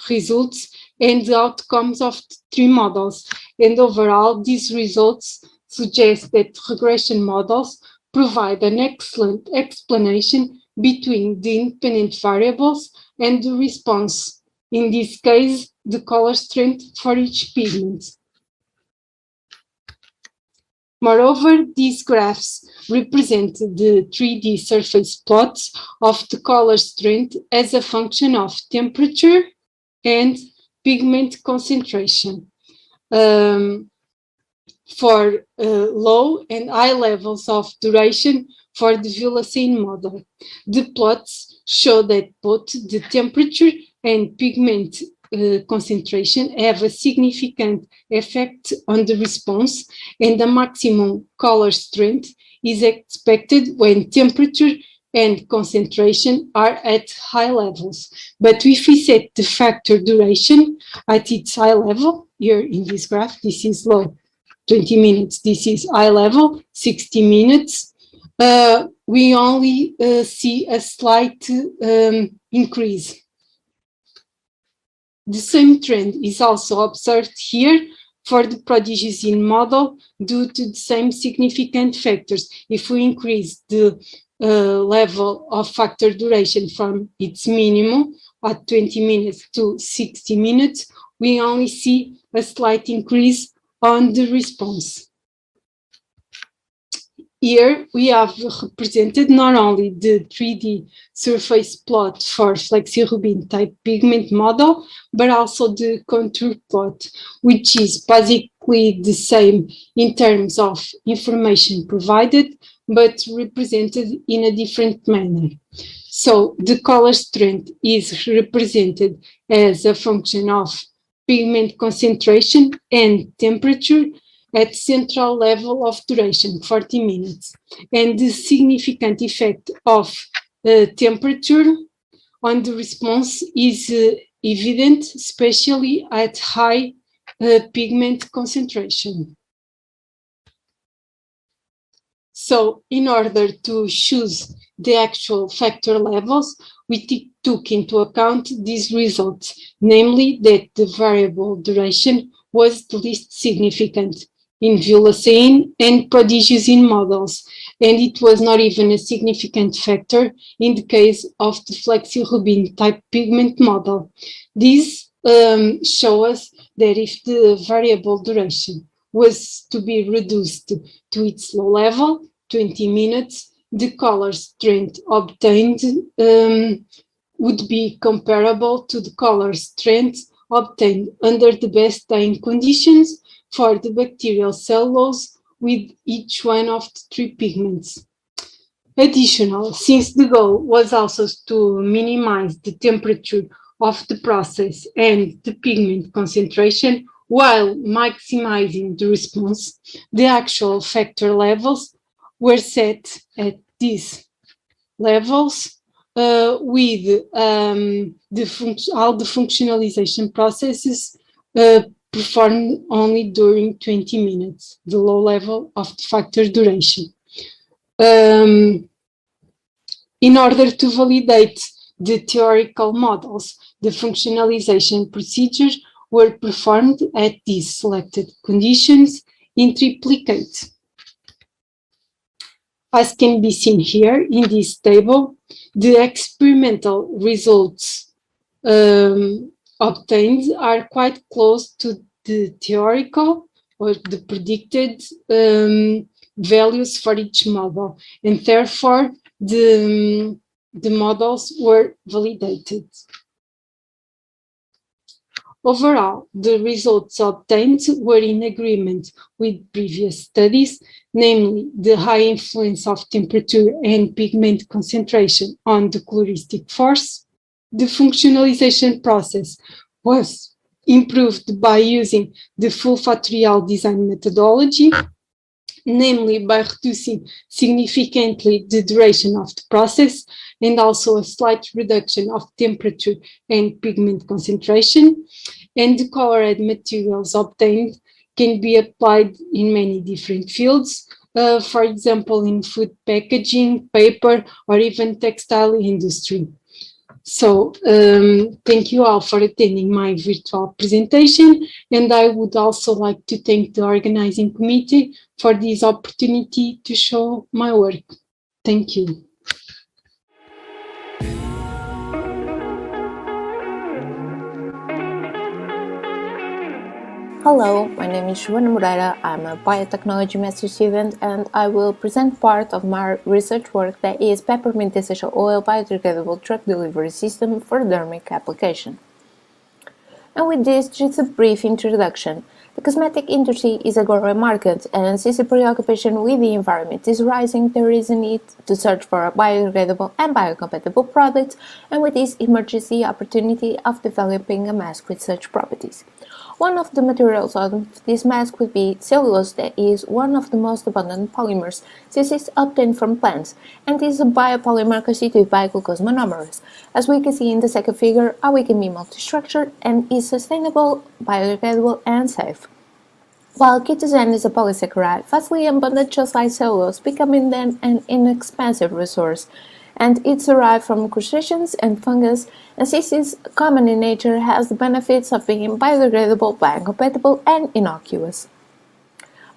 results and the outcomes of the three models. And overall, these results suggest that regression models provide an excellent explanation between the independent variables and the response, in this case, the color strength for each pigment. Moreover, these graphs represent the 3D surface plots of the color strength as a function of temperature and pigment concentration for low and high levels of duration for the Villasein model. The plots show that both the temperature and pigment concentration have a significant effect on the response, and the maximum color strength is expected when temperature and concentration are at high levels. But if we set the factor duration at its high level, here in this graph, this is low, 20 minutes, this is high level, 60 minutes, we only see a slight increase. The same trend is also observed here for the Prodigies-in model due to the same significant factors. If we increase the level of factor duration from its minimum at 20 minutes to 60 minutes, we only see a slight increase on the response. Here we have represented not only the 3D surface plot for flexirubin type pigment model, but also the contour plot, which is basically the same in terms of information provided, but represented in a different manner. So the color strength is represented as a function of pigment concentration and temperature at central level of duration, 40 minutes. And the significant effect of temperature on the response is evident, especially at high pigment concentration. So in order to choose the actual factor levels, we took into account these results, namely that the variable duration was the least significant in Villasein and Prodigies-in models, and it was not even a significant factor in the case of the flexirubin type pigment model. These show us that if the variable duration was to be reduced to its low level, 20 minutes, the color strength obtained would be comparable to the color strength obtained under the best-time conditions for the bacterial cellulose with each one of the three pigments. Additional, since the goal was also to minimize the temperature of the process and the pigment concentration while maximizing the response, the actual factor levels were set at these levels with all the functionalization processes performed only during 20 minutes, the low level of the factor duration. In order to validate the theoretical models, the functionalization procedures were performed at these selected conditions in triplicate. As can be seen here in this table, the experimental results obtained are quite close to the theoretical or the predicted values for each model, and therefore the models were validated. Overall, the results obtained were in agreement with previous studies, namely the high influence of temperature and pigment concentration on the coloristic force. The functionalization process was improved by using the full factorial design methodology, namely by reducing significantly the duration of the process and also a slight reduction of temperature and pigment concentration. And the colored materials obtained can be applied in many different fields, for example, in food packaging, paper, or even textile industry. So thank you all for attending my virtual presentation, and I would also like to thank the organizing committee for this opportunity to show my work. Thank you. Hello, my name is Joana Moreira. I'm a biotechnology master student and I will present part of my research work that is Peppermint essential oil biodegradable drug delivery system for dermic application. And with this, just a brief introduction. The cosmetic industry is a growing market, and since the preoccupation with the environment is rising, there is a need to search for biodegradable and biocompatible products, and with this emerges the opportunity of developing a mask with such properties. One of the materials of this mask would be cellulose, that is one of the most abundant polymers, since it's obtained from plants, and is a biopolymer constituted by glucose monomers. As we can see in the second figure, how it can be multi-structured and is sustainable, biodegradable, and safe. While ketosane is a polysaccharide, vastly abundant just like cellulose, becoming then an inexpensive resource, and it's derived from crustaceans and fungus, and since it's common in nature, has the benefits of being biodegradable, biocompatible, and innocuous.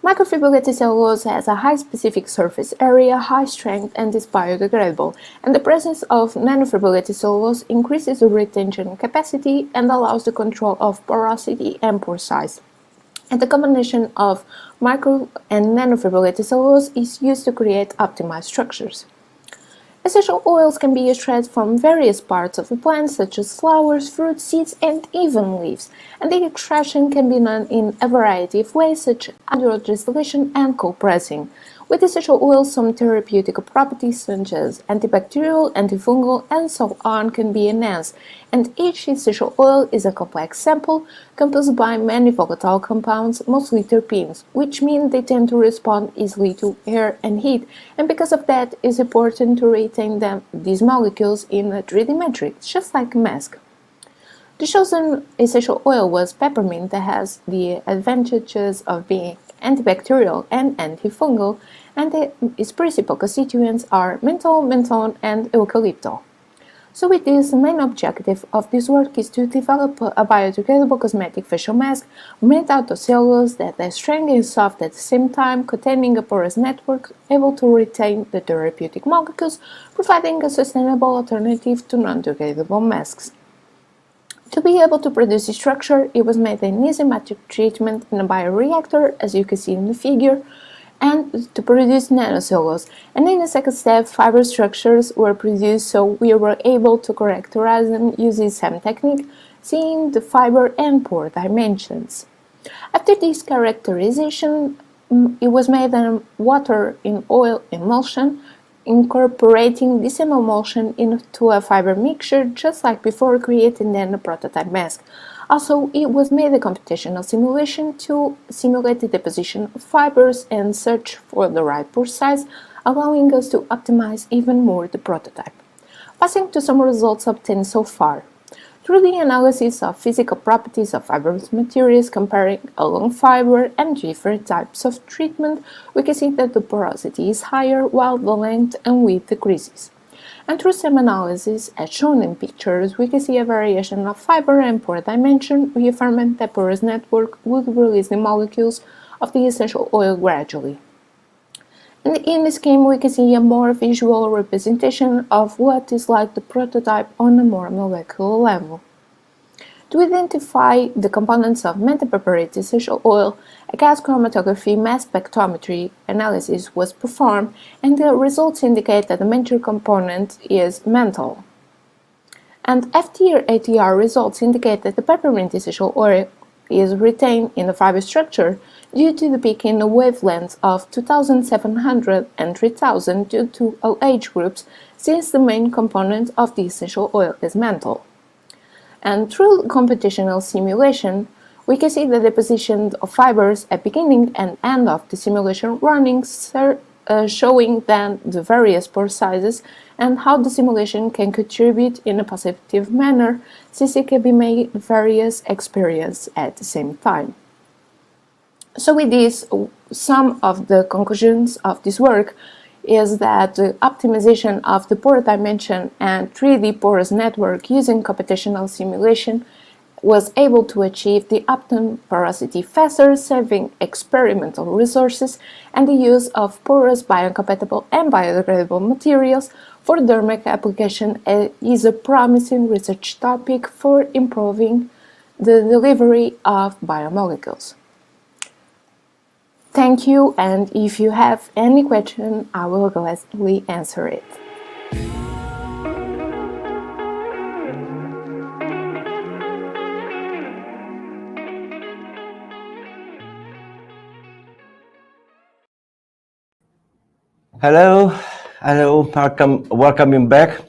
Microfibrillated cellulose has a high specific surface area, high strength, and is biodegradable, and the presence of nanofibrillated cellulose increases the retention capacity and allows the control of porosity and pore size. And the combination of micro and nanofibrillated cellulose is used to create optimized structures. Essential oils can be extracted from various parts of the plant, such as flowers, fruits, seeds, and even leaves, and the extraction can be done in a variety of ways, such as hydrodistillation and cold pressing. With essential oils, some therapeutic properties such as antibacterial, antifungal, and so on can be enhanced, and each essential oil is a complex sample composed by many volatile compounds, mostly terpenes, which mean they tend to respond easily to air and heat, and because of that, it's important to retain these molecules in a 3D matrix, just like a mask. The chosen essential oil was peppermint, that has the advantages of being antibacterial and antifungal, and its principal constituents are menthol, menthone, and eucalyptol. So with this, the main objective of this work is to develop a biodegradable cosmetic facial mask made out of cellulose that is strong and soft at the same time, containing a porous network able to retain the therapeutic molecules, providing a sustainable alternative to non-degradable masks. To be able to produce this structure, it was made an enzymatic treatment in a bioreactor, as you can see in the figure, and to produce nanocellulose. And in the second step, fiber structures were produced, so we were able to characterize them using SEM technique, seeing the fiber and pore dimensions. After this characterization, it was made in water in oil emulsion, incorporating this emulsion into a fiber mixture, just like before, creating then a prototype mask. Also, it was made a computational simulation to simulate the deposition of fibers and search for the right pore size, allowing us to optimize even more the prototype. Passing to some results obtained so far. Through the analysis of physical properties of fibrous materials, comparing a long fiber and different types of treatment, we can see that the porosity is higher while the length and width decreases. And through some analysis, as shown in pictures, we can see a variation of fiber and pore dimension, reaffirming that porous network would release the molecules of the essential oil gradually. And in the scheme, we can see a more visual representation of what is like the prototype on a more molecular level. To identify the components of methylpurpurate essential oil, a gas chromatography mass spectrometry analysis was performed, and the results indicate that the major component is menthol. And FTR-ATR results indicate that the peppermint essential oil is retained in the fiber structure due to the peak in the wavelengths of 2700 and 3000 due to all age groups, since the main component of the essential oil is menthol. And through computational simulation, we can see the deposition of fibers at beginning and end of the simulation running, showing then the various pore sizes and how the simulation can contribute in a positive manner, since it can be made various experiences at the same time. So with this, some of the conclusions of this work is that the optimization of the pore dimension and 3D porous network using computational simulation was able to achieve the optimum porosity faster, saving experimental resources, and the use of porous, biocompatible and biodegradable materials for dermic application is a promising research topic for improving the delivery of biomolecules. Thank you, and if you have any question, I will gladly answer it. Hello, welcome back.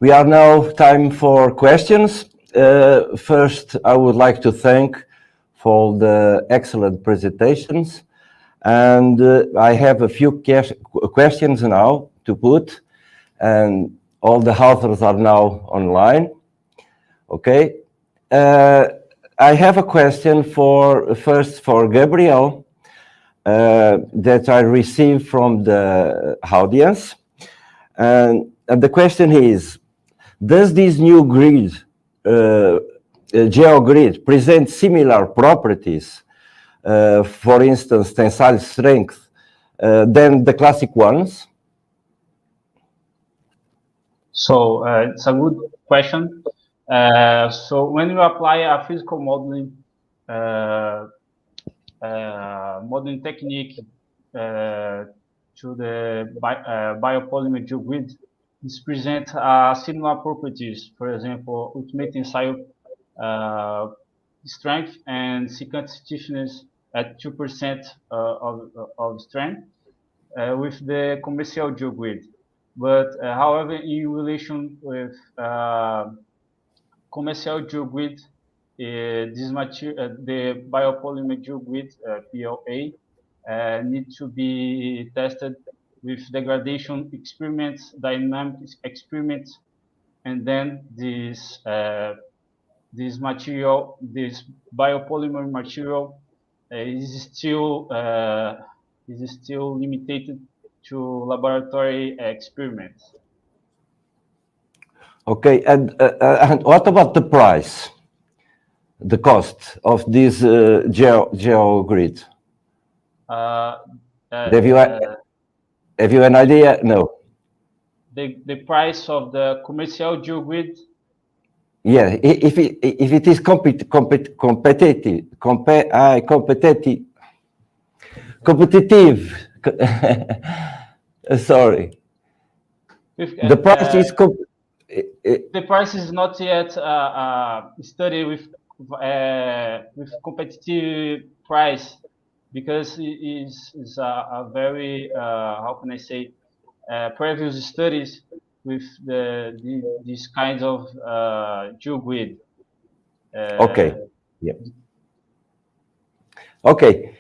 We are now time for questions. First, I would like to thank for the excellent presentations. And I have a few questions now to put, and all the authors are now online. Okay. I have a question first for Gabriel that I received from the audience. And the question is, does this new grid, geogrid, present similar properties, for instance, tensile strength, than the classic ones? So it's a good question. So when you apply a physical modeling technique to the biopolymer geogrid, this presents similar properties. For example, ultimate tensile strength and secant stiffness at 2% of strength with the commercial geogrid. But however, in relation with commercial geogrid, this material, the biopolymer geogrid PLA, need to be tested with degradation experiments, dynamic experiments, and then this material, this biopolymer material, is still limited to laboratory experiments. Okay, and what about the price, the cost of this geogrid? Have you an idea? No. The price of the commercial geogrid? Yeah, if it is competitive, sorry. The price is the price is not yet studied with competitive price, because it is a very how can I say, previous studies with these kinds of geogrid. Okay. Yeah. Okay.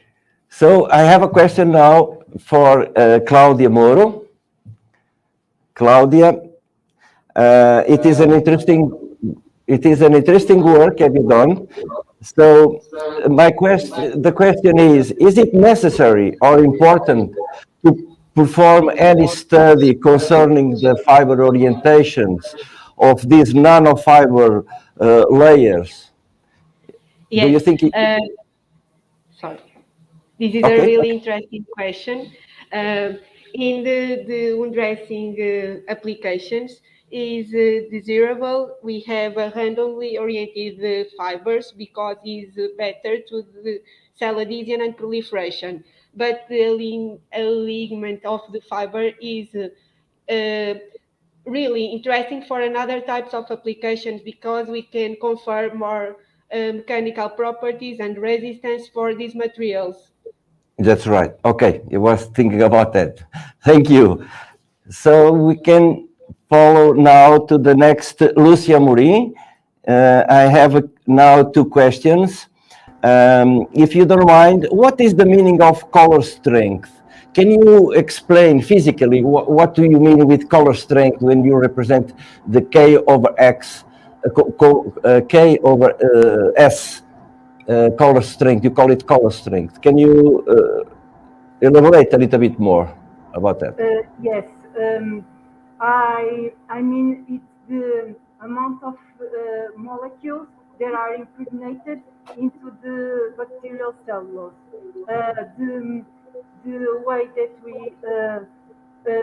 So I have a question now for Cláudia Mouro. Cláudia, it is an interesting work have you done. So the question is it necessary or important to perform any study concerning the fiber orientations of these nanofiber layers? Yes. Do you think sorry. This is a really interesting question. in the undressing applications is desirable. We have a randomly oriented fibers because it's better to the cell adhesion and proliferation. But the alignment of the fiber is really interesting for another types of applications because we can confer more mechanical properties and resistance for these materials. That's right. Okay, I was thinking about that. Thank you. So we can follow now to the next, Lúcia Amorim. I have now two questions. If you don't mind, what is the meaning of color strength? Can you explain physically what do you mean with color strength when you represent the K over X, K over S color strength? You call it color strength. Can you elaborate a little bit more about that? Yes, I mean it's the amount of molecules that are impregnated into the bacterial cellulose. The way that we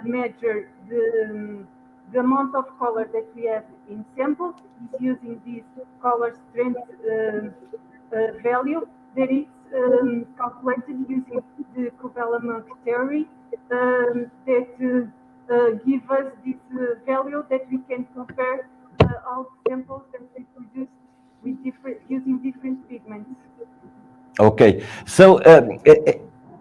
measure the amount of color that we have in samples is using this color strength value that is calculated using the Gouveia theory that give us this value that we can compare all samples that we produce with using different pigments. Okay, so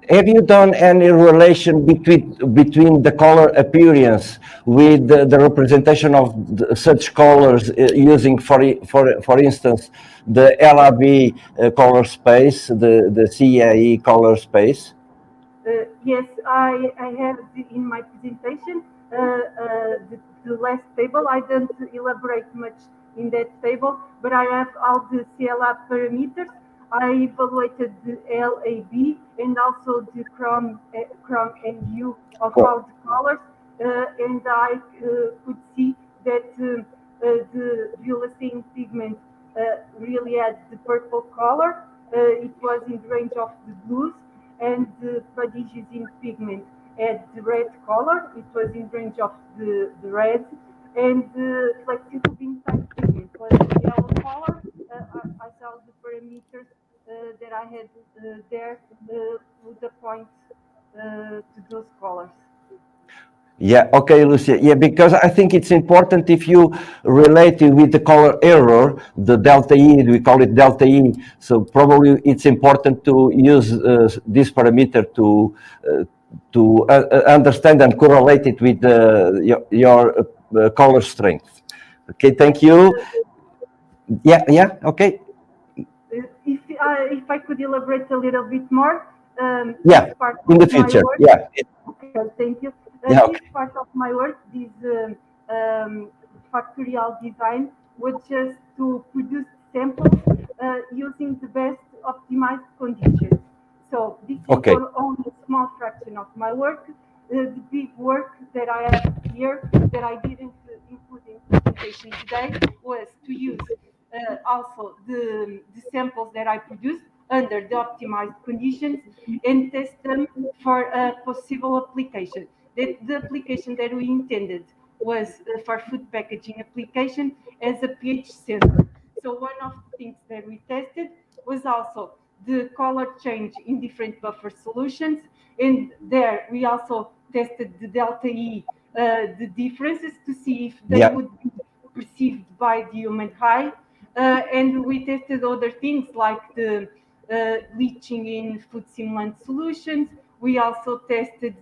have you done any relation between the color appearance with the representation of such colors using, for instance, the LRB color space, the CAE color space? Yes, I have in my presentation the last table. I don't elaborate much in that table, but I have all the CLR parameters. I evaluated the LAB and also the chrome NU of all the colors, and I could see that the violacine pigment really had the purple color. It was in the range of the blues, and the prodigious pigment had the red color. It was in the range of the red, and the flexible bean type pigment was the yellow color. I saw the parameters that I had there with the point to those colors. Yeah, okay, Lúcia. Yeah, because I think it's important if you relate it with the color error, the delta E, we call it delta E. So probably it's important to use this parameter to understand and correlate it with your color strength. Okay, thank you. Yeah, okay. If I could elaborate a little bit more. Yeah, in the future. Yeah. Okay, thank you. Yeah, okay. This part of my work, this factorial design, was just to produce samples using the best optimized conditions. So this is only a small fraction of my work. The big work that I have here that I didn't include in the presentation today was to use also the samples that I produced under the optimized conditions and test them for a possible application. The application that we intended was for food packaging application as a pH sensor. So one of the things that we tested was also the color change in different buffer solutions, and there we also tested the delta E, the differences to see if they would be perceived by the human eye, and we tested other things like the leaching in food simulant solutions. We also tested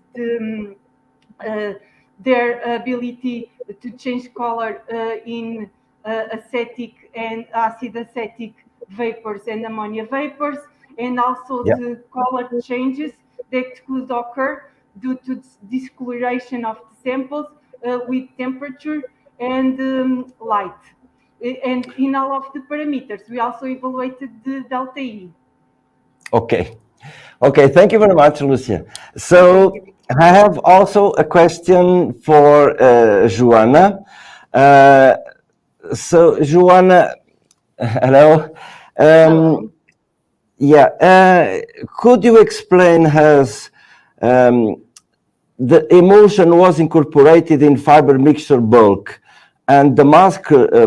their ability to change color in acetic and acid acetic vapors and ammonia vapors, and also the color changes that could occur due to discoloration of the samples with temperature and light. And in all of the parameters, we also evaluated the delta E. Okay, thank you very much, Lúcia. So I have also a question for Joana. So Joana, hello. Hello. Yeah, could you explain us the emulsion was incorporated in fiber mixture bulk, and the mask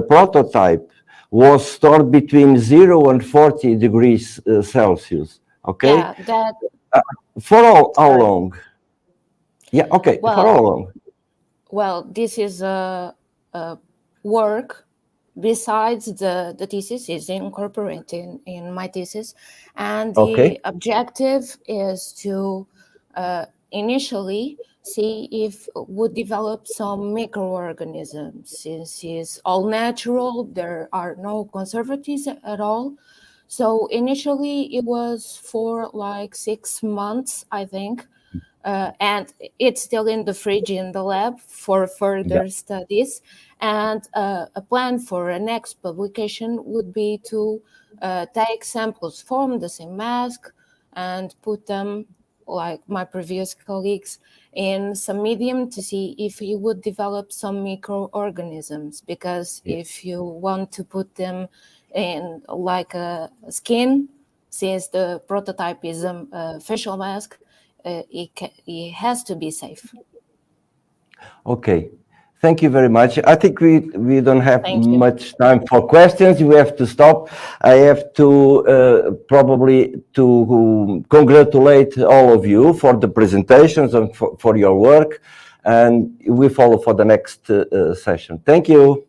prototype was stored between 0 and 40 degrees Celsius. Okay. Yeah, that. For how long? Yeah. Okay. Well, for how long? Well, this is a work besides the thesis is incorporated in my thesis, and the objective is to initially see if would develop some microorganisms. Since it's all natural, there are no conservatives at all. So initially it was for like 6 months, I think. And it's still in the fridge in the lab for further studies. And a plan for a next publication would be to take samples from the same mask and put them, like my previous colleagues, in some medium to see if you would develop some microorganisms. Because if you want to put them in like a skin, since the prototype is a facial mask, it has to be safe. Okay, thank you very much. I think we don't have much time for questions. We have to stop. I have to probably to congratulate all of you for the presentations and for your work, and we follow for the next session. Thank you.